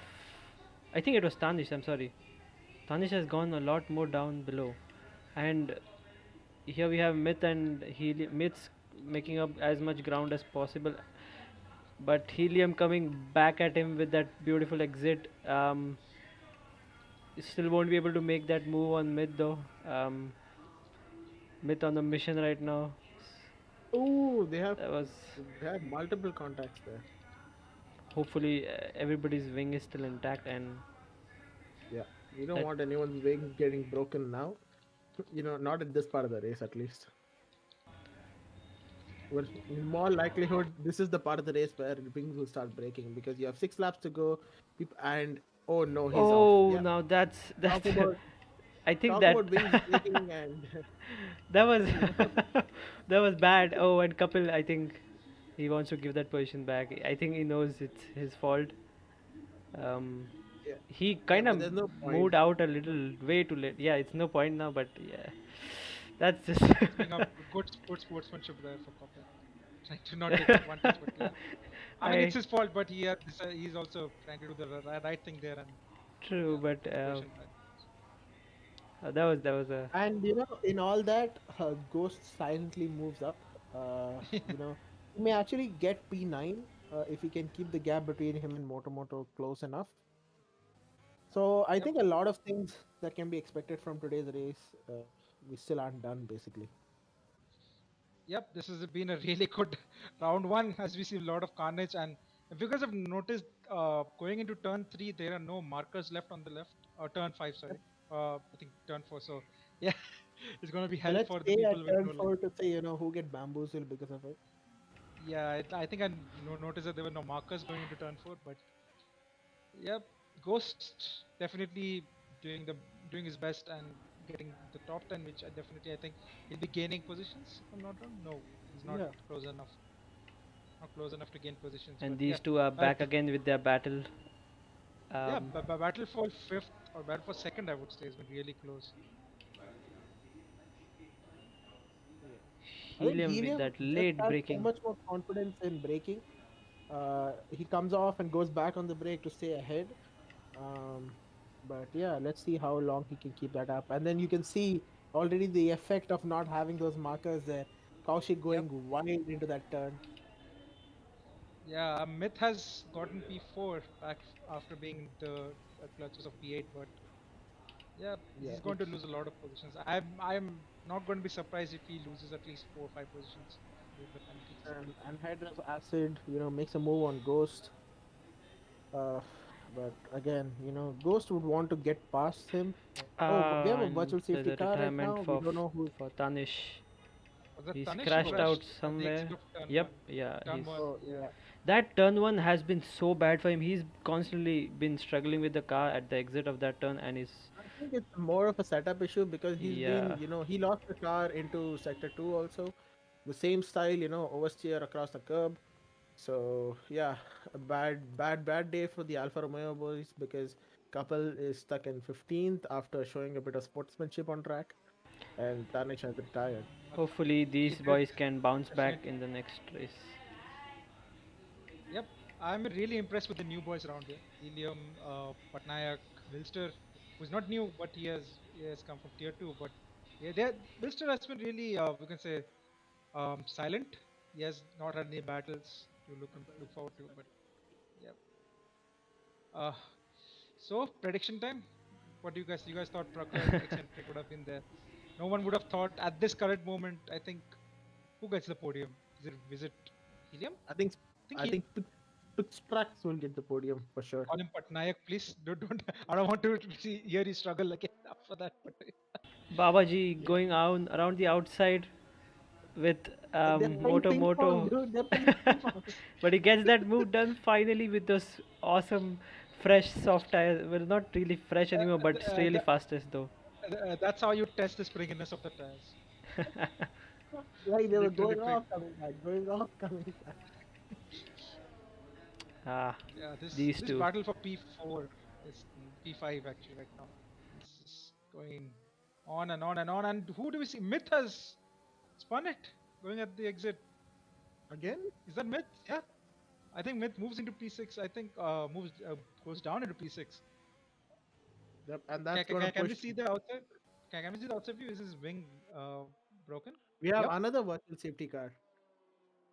I think it was Tanish. I'm sorry. Tanish has gone a lot more down below, and here we have Myth and Helium. Myth's making up as much ground as possible, but Helium coming back at him with that beautiful exit. Still won't be able to make that move on Myth though. Myth on the mission right now. Oh, they have That was they have multiple contacts there. hopefully everybody's wing is still intact and Yeah, you don't that want anyone's wings getting broken now. Not at this part of the race at least. But in more likelihood, this is the part of the race where wings will start breaking because you have 6 laps to go. And oh no, he's off. oh Yeah, now that's talk that's about I think talk that about wings breaking and that was you know that was bad. Oh, and Kapil, I think he wants to give that position back. I think he knows it's his fault. Yeah, He yeah, kind but of there's no point. moved out a little way too late. Yeah, it's no point now, but yeah, that's just. Showing up good sportsmanship there for Copper. Trying to not take advantage, but yeah. I mean, it's I his fault, but he's also trying to do the right thing there, and true, yeah, but position back. that was a And in all that, Ghost silently moves up. He may actually get P9 if he can keep the gap between him and Motomoto close enough. So I Yep, think a lot of things that can be expected from today's race, we still aren't done basically. yep. This has been a really good round one, as we see a lot of carnage, and if you guys have noticed, going into turn three, there are no markers left on the left, or turn five, sorry. I think turn four. So yeah, it's gonna be So hell let's for the stay people at with turn no leg. 4 to say, who get bamboozled because of it. Yeah, I think I noticed that there were no markers going into turn four, but yep, Ghost definitely doing the doing his best and getting the top 10, which I definitely I think he'll be gaining positions if I'm not wrong. No, he's not Yeah. close enough, not close enough to gain positions. and But these yeah, two are back again with their battle. yeah, Um, battle for fifth or battle for second, I would say, has been really close. Yeah. I think Helium with Helium that just late has so breaking. much more confidence in braking. He comes off and goes back on the brake to stay ahead. Um, but yeah, let's see how long he can keep that up. And then you can see already the effect of not having those markers there. Kaushik Yep. going wide into that turn. Yeah, Myth has gotten P4 back after being the clutches of P8, but yeah, Yeah, he's going to it's lose a lot of positions. I'm not going to be surprised if he loses at least 4 or 5 positions with the penalties. and Hydra's acid, makes a move on Ghost. Uh, but again, Ghost would want to get past him. Oh, we have a And virtual there's safety a car right retirement now. We for don't know who. Tanish. Was that He's Tanish who crashed out crashed at the somewhere. exit of turn Yep, one? yeah, Turn he's one, Oh yeah. yeah, that turn one has been so bad for him. He's constantly been struggling with the car at the exit of that turn, and he's I think it's more of a setup issue because yeah. he lost the car into sector 2 also. The same style, oversteer across the curb. So yeah, a bad day for the Alfa Romeo boys because couple is stuck in 15th after showing a bit of sportsmanship on track, and Tanish has retired. Hopefully, He these did boys can bounce back definitely. in the next race. Yep, I'm really impressed with the new boys around here. Helium, Patnayak, Wilster, who's not new, but he has come from tier two. But yeah, Wilster has been really we can say silent. He has not had any battles to look forward to. But yeah, uh, so prediction time. What do you guys? You guys thought Prakhar eccentric would have been there. No one would have thought at this current moment. I think who gets the podium? Is it Helium? I think I think I he think Pixtrax will get the podium for sure. call him Patnayak, please. Don't. I don't want to hear you struggle again after that. But Babaji Yeah, going out around the outside with they're playing Moto ping pong, Moto, dude. They're playing ping pong. but he gets that move done finally with those awesome fresh soft tires. Well, not really fresh anymore, but it's really fastest though. that's how you test the springiness of the tires. Like they were Literally going quick. off, coming back, going off, coming back. Ah, Yeah, this these this two. battle for P4 is P5 actually right now. This is going on and on and on. And who do we see? Myth has spun it going at the exit. Again? Is that Myth? Yeah, I think Myth moves into P6. I think moves goes down into P6. Yep, and that's going to Can we push. see the outside? Can we see the outside view? Is his wing broken? We have Yep. another virtual safety car.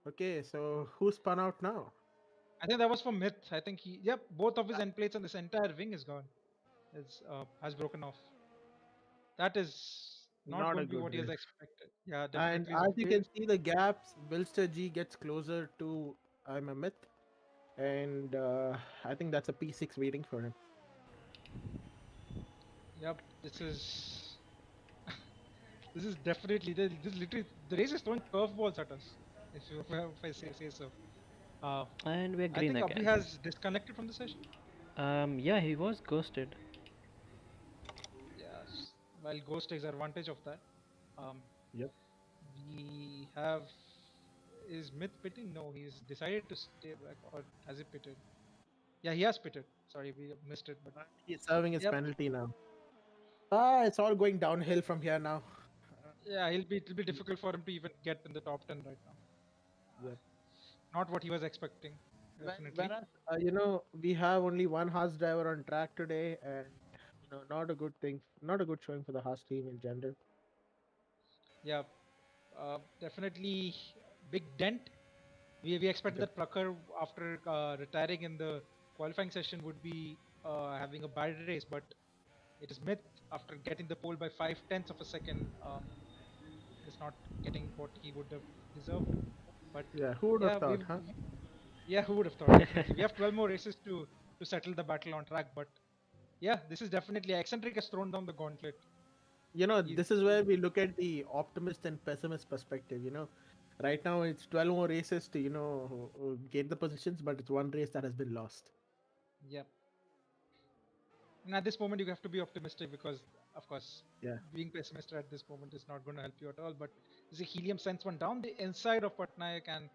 Okay, so who spun out now? I think that was for Myth. I think yep, both of his end plates and this entire wing is gone. Is has broken off. That is not Not going a to be good what he has way. expected. Yeah, And definitely. as you can see the gaps, Bilster G gets closer to I'm a myth, and I think that's a P6 waiting for him. Yep, this is this is definitely this literally the race is throwing curveballs at us. If I say so. Uh, And we're I green think Abhi again. has disconnected from the session. Yeah, he was ghosted. Yes, while Ghost takes advantage of that. Um, Yep. we have is Myth pitting? No, he's decided to stay back, or has he pitted? Yeah, he has pitted. Sorry, we missed it. But He's serving his yep, penalty now. It's all going downhill from here now. yeah, it'll be difficult for him to even get in the top 10 right now. Yep. Not what he was expecting, definitely. Whereas, we have only one Haas driver on track today, and not a good thing, not a good showing for the Haas team in general. Yeah, definitely big dent. We expect Yep. that Prakar, after retiring in the qualifying session, would be having a bad race, but it is myth. After getting the pole by 5/10 of a second, is not getting what he would have deserved. But Yeah, who would have yeah, thought, huh? yeah, who would have thought? Definitely, we have 12 more races to settle the battle on track. But yeah, this is definitely eccentric has thrown down the gauntlet. He's, This is where we look at the optimist and pessimist perspective. Right now it's 12 more races to get the positions, but it's one race that has been lost. yeah. And at this moment, you have to be optimistic because, of course, Yeah. being pessimistic at this moment is not going to help you at all. But the Helium sends one down the inside of Patnaik, and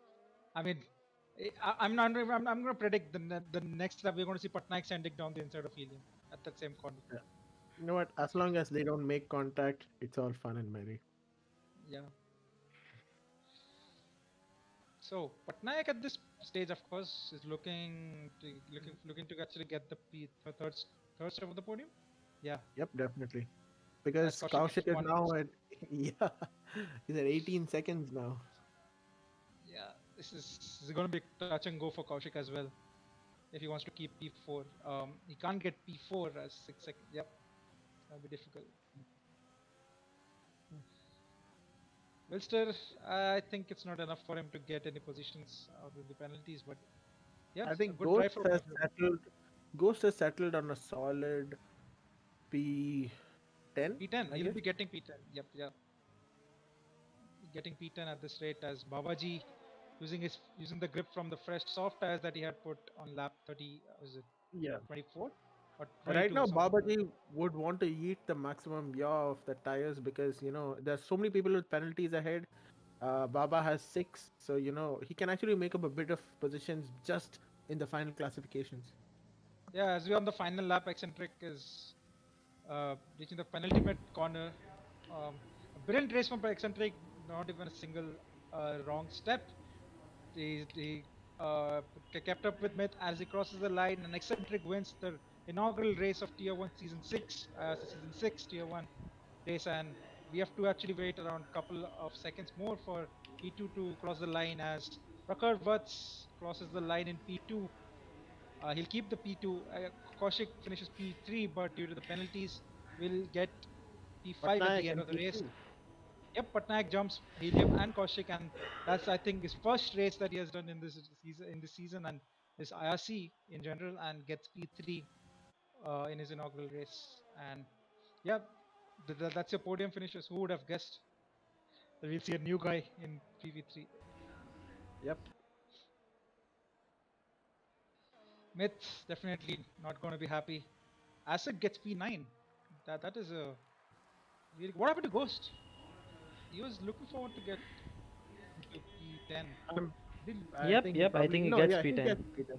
I mean, I'm not. I'm going to predict the next lap we're going to see Patnaik sending down the inside of Helium at that same corner. Yeah. You know what? As long as they don't make contact, it's all fun and merry. Yeah. So Patnaik at this stage, of course, is looking to actually get the third step of the podium. Yeah, Yep, definitely. as Because Kaushik gets Kaushik is one. now at yeah, he's at 18 seconds now. Yeah, this is going to be touch and go for Kaushik as well if he wants to keep P4. He can't get P4 as 6 seconds. Yep, it's going to be difficult. Well, still, I think it's not enough for him to get any positions out with the penalties, but yeah, I a think good drive for Has Kaushik. settled. Ghost has settled on a solid P10, P10, I he'll guess. be getting P10. Yep, yeah, getting P10 at this rate as Babaji using the grip from the fresh soft tires that he had put on lap 30. Was it Yeah. 24 or Right 22 now, or something like that? Babaji would want to eat the maximum yaw of the tires because there's so many people with penalties ahead. Baba has 6, so he can actually make up a bit of positions just in the final classifications. Yeah, as we're on the final lap, Eccentric is reaching the penultimate corner. A brilliant race from Eccentric, not even a single wrong step. He kept up with Myth as he crosses the line, and Eccentric wins the inaugural race of Tier 1 Season 6 Tier 1 race, and we have to actually wait around a couple of seconds more for P2 to cross the line as Prakhar Vats crosses the line in P2. He'll keep the P2. Kaushik finishes P3, but due to the penalties, will get P5 at Patnaik the end and of the race. P3. Yep, Patnaik jumps Helium and Kaushik, and that's I think his first race that he has done in this season and this IRC in general, and gets P3 in his inaugural race. And yeah, that's your podium finishes. Who would have guessed that we'll see a new guy in PV3? Yep. Myth definitely not going to be happy. Acid gets P9. That is a really. What happened to Ghost? He was looking forward to get into P10. Um, Didn't. I Yep, think he yep, I probably think he no, gets yeah, he P10. gets P10.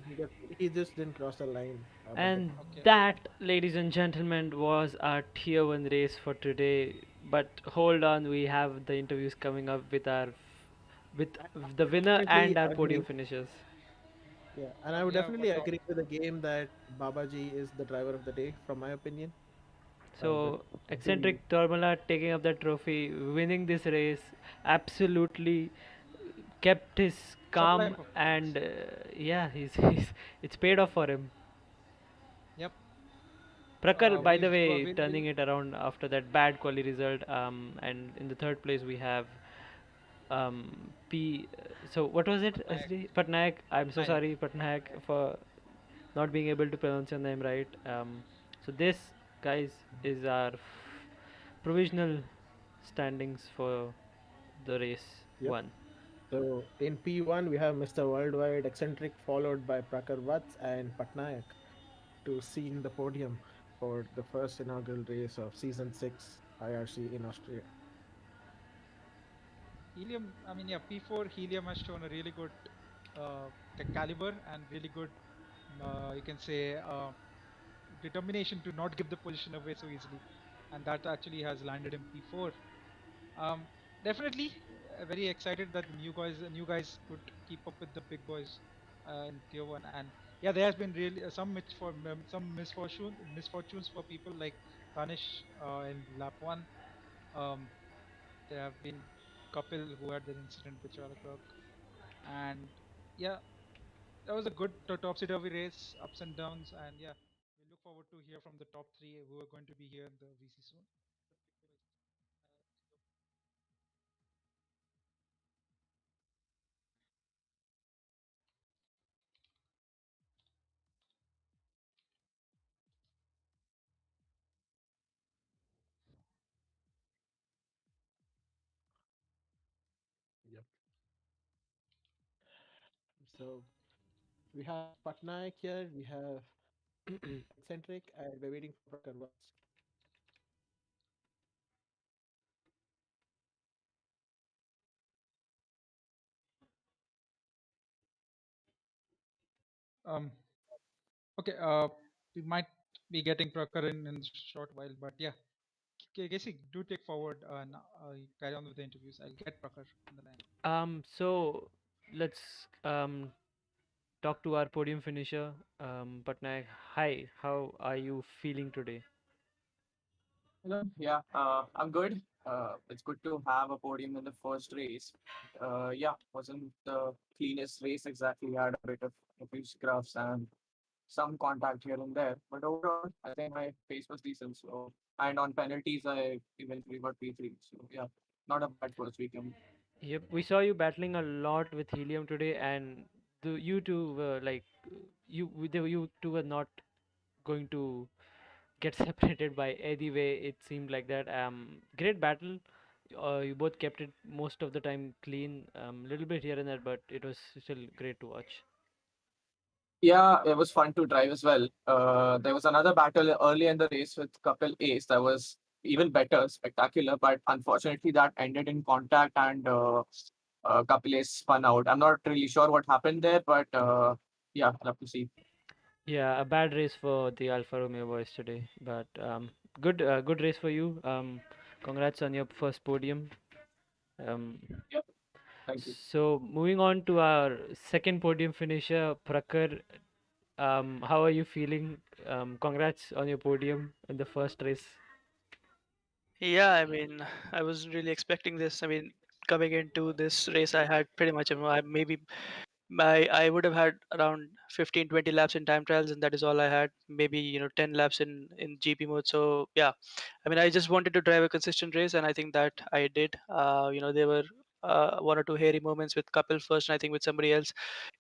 He just didn't cross the line. But And Okay. that, ladies and gentlemen, was our tier 1 race for today. But hold on, we have the interviews coming up with with the winner definitely and our podium agree. finishers. Yeah, and I would Yeah. definitely agree with the game that Babaji is the driver of the day, from my opinion. But So the eccentric Tormala taking up the trophy, winning this race, absolutely kept his Supply calm, performance. and yeah, he's it's paid off for him. Yep. Prakar, by the way, We'll turning it around after that bad quali result. And in the third place we have P. So what was it? Patnaik. SD Patnaik. I'm so Patnaik. sorry, Patnaik, for not being able to pronounce your name right. So this, guys, is our provisional standings for the race yep. one. So in P1 we have Mr. Worldwide Eccentric followed by Prakar Vats and Patnaik to seeing the podium for the first inaugural race of season 6 IRC in Austria. Helium. P4 Helium has shown a really good caliber and really good you can say, determination to not give the position away so easily, and that actually has landed him P4. Um, Definitely very excited that the new guys could keep up with the big boys in Tier 1. And yeah, there has been really some misfortunes for people like Tanish in lap 1. Um, there have been couple who had their incident with Charlie Clock, and yeah, that was a good topsy-turvy race, ups and downs, and yeah, we look forward to hear from the top three who are going to be here in the VC soon. Yep. So we have Patnaik here, we have Eccentric, and we're waiting for Prakan once. Um, okay, we might be getting Prakhar in a short while, but yeah, Casey, do take forward and carry on with the interviews. I'll get Prakhar in the line. So let's talk to our podium finisher, Patnaik. Hi, how are you feeling today? Hello. Yeah, I'm good. It's good to have a podium in the first race. Yeah, wasn't the cleanest race exactly. Had a bit of a few scruffs and some contact here and there, but overall, I think my pace was decent. So, and on penalties, I eventually got P3. So, yeah, not a bad first weekend. Yep, we saw you battling a lot with Helium today, and you two were like, you two were not going to get separated by any way. It seemed like that. Great battle. You both kept it most of the time clean. Little bit here and there, but it was still great to watch. Yeah, it was fun to drive as well. There was another battle early in the race with Kapil Ace that was even better, spectacular, but unfortunately that ended in contact and Kapil Ace spun out. I'm not really sure what happened there, but yeah, I'll have to see. Yeah, a bad race for the Alfa Romeo boys today, but good race for you. Congrats on your first podium. Um, Yep, thank you. so moving on to our second podium finisher, Prakhar. How are you feeling? Congrats on your podium in the first race. Yeah, I mean, I wasn't really expecting this. I mean, coming into this race, I had pretty much, maybe I would have had around 15, 20 laps in time trials, and that is all I had. Maybe 10 laps in GP mode. So yeah, I mean, I just wanted to drive a consistent race, and I think that I did. There were one or two hairy moments with couple first, and I think with somebody else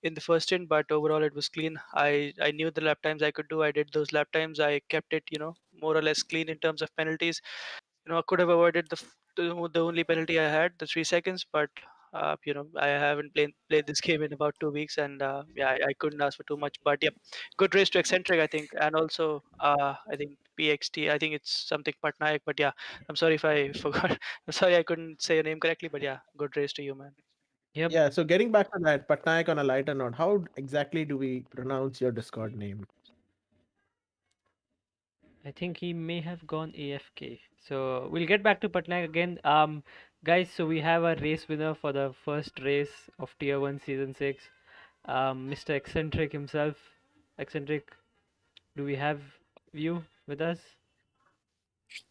in the first stint, but overall it was clean. I knew the lap times I could do. I did those lap times. I kept it, more or less clean in terms of penalties. I could have avoided the only penalty I had, the 3 seconds, but I haven't played this game in about 2 weeks, and yeah, I couldn't ask for too much. But yep, good race to Eccentric, I think, and also I think PXT, I think it's something Patnaik, but yeah, I'm sorry if I forgot. I'm sorry I couldn't say your name correctly, but yeah, good race to you, man. Yep, Yeah, so getting back to that, Patnaik on a lighter note, how exactly do we pronounce your Discord name? I think he may have gone AFK. So we'll get back to Patnaik again. Guys, so we have a race winner for the first race of Tier 1 Season 6. Mr. Eccentric himself. Eccentric, do we have you with us?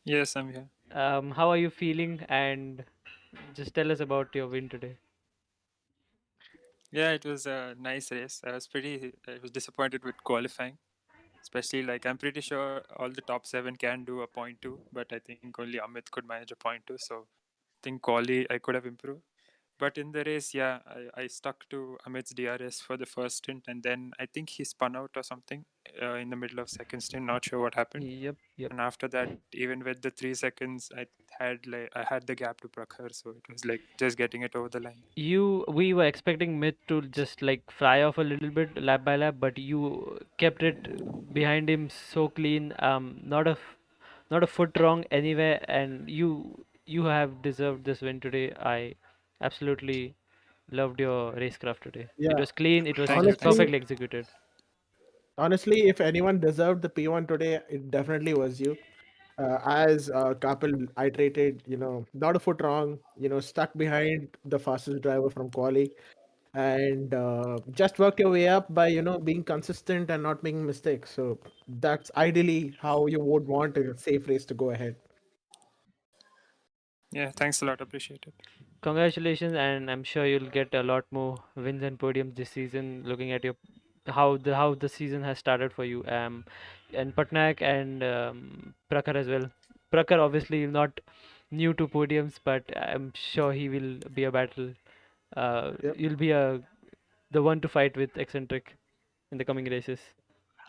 Yes, I'm here. How are you feeling? And just tell us about your win today. Yeah, it was a nice race. I was disappointed with qualifying, especially like I'm pretty sure all the top seven can do a point two, but I think only Amit could manage a point two. So I think Quali I could have improved. But in the race, yeah, I stuck to Amit's DRS for the first stint, and then I think he spun out or something in the middle of second stint. Not sure what happened. Yep, yep. And after that, even with the 3 seconds, I had the gap to Prakhar, so it was like just getting it over the line. We were expecting Myth to just like fly off a little bit lap by lap, but you kept it behind him so clean. Not a foot wrong anywhere, and you have deserved this win today. I absolutely loved your racecraft today. It Yeah, was clean. It was Thank you, just thank honestly, you. perfectly executed. Honestly, if anyone deserved the P1 today, it definitely was you. As Kapil iterated, not a foot wrong, stuck behind the fastest driver from Quali, and just worked your way up by being consistent and not making mistakes. So that's ideally how you would want a safe race to go ahead. Yeah, thanks a lot. Appreciate it. Congratulations, and I'm sure you'll get a lot more wins and podiums this season. Looking at your how the season has started for you, and Patnaik and Prakhar as well. Prakhar obviously not new to podiums, but I'm sure he will be a battle. Yep. You'll be the one to fight with Eccentric in the coming races.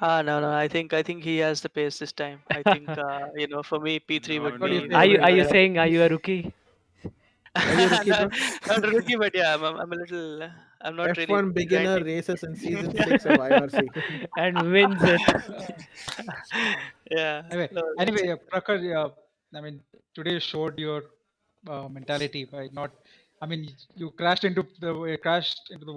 No. I think he has the pace this time. I think for me P3 No, would What do you no, be say, Are the you way are no. you Venkat? where saying are you a rookie Are you a rookie, not, bro? not a rookie, but yeah, I'm a little. I'm not really F1 beginner grinding. races in season 6 of IRC. and wins it? Yeah. Anyway, No, that's anyway, it. Prakhar, I mean, today showed your mentality by not. I mean, you crashed into the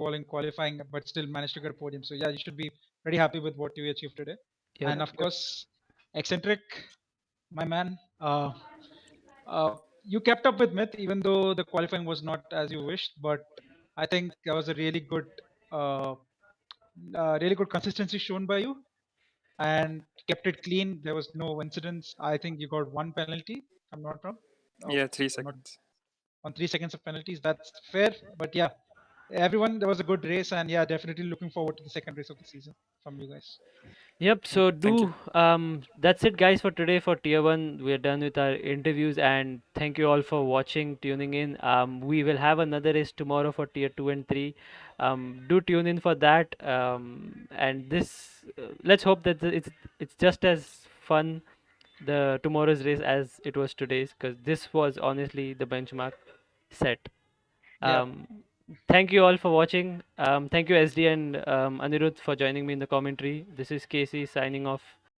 wall in qualifying, but still managed to get a podium. So yeah, you should be pretty happy with what you achieved today. Yep. And of course, eccentric, my man. You kept up with Myth, even though the qualifying was not as you wished. But I think there was a uh, really good consistency shown by you and kept it clean. There was no incidents. I think you got one penalty. I'm not wrong. Oh, Yeah, 3 not seconds. on 3 seconds of penalties. That's fair. But yeah, everyone, there was a good race, and yeah, definitely looking forward to the second race of the season from you guys. Yep, Yeah, so thank you. that's it guys for today for tier 1. We're done with our interviews and thank you all for watching, tuning in. We will have another race tomorrow for tier 2 and 3. Do tune in for that. And this let's hope that it's just as fun the tomorrow's race as it was today's, because this was honestly the benchmark set. Yeah, Um, Thank you all for watching. Thank you SD and Anirudh for joining me in the commentary. This is Casey signing off.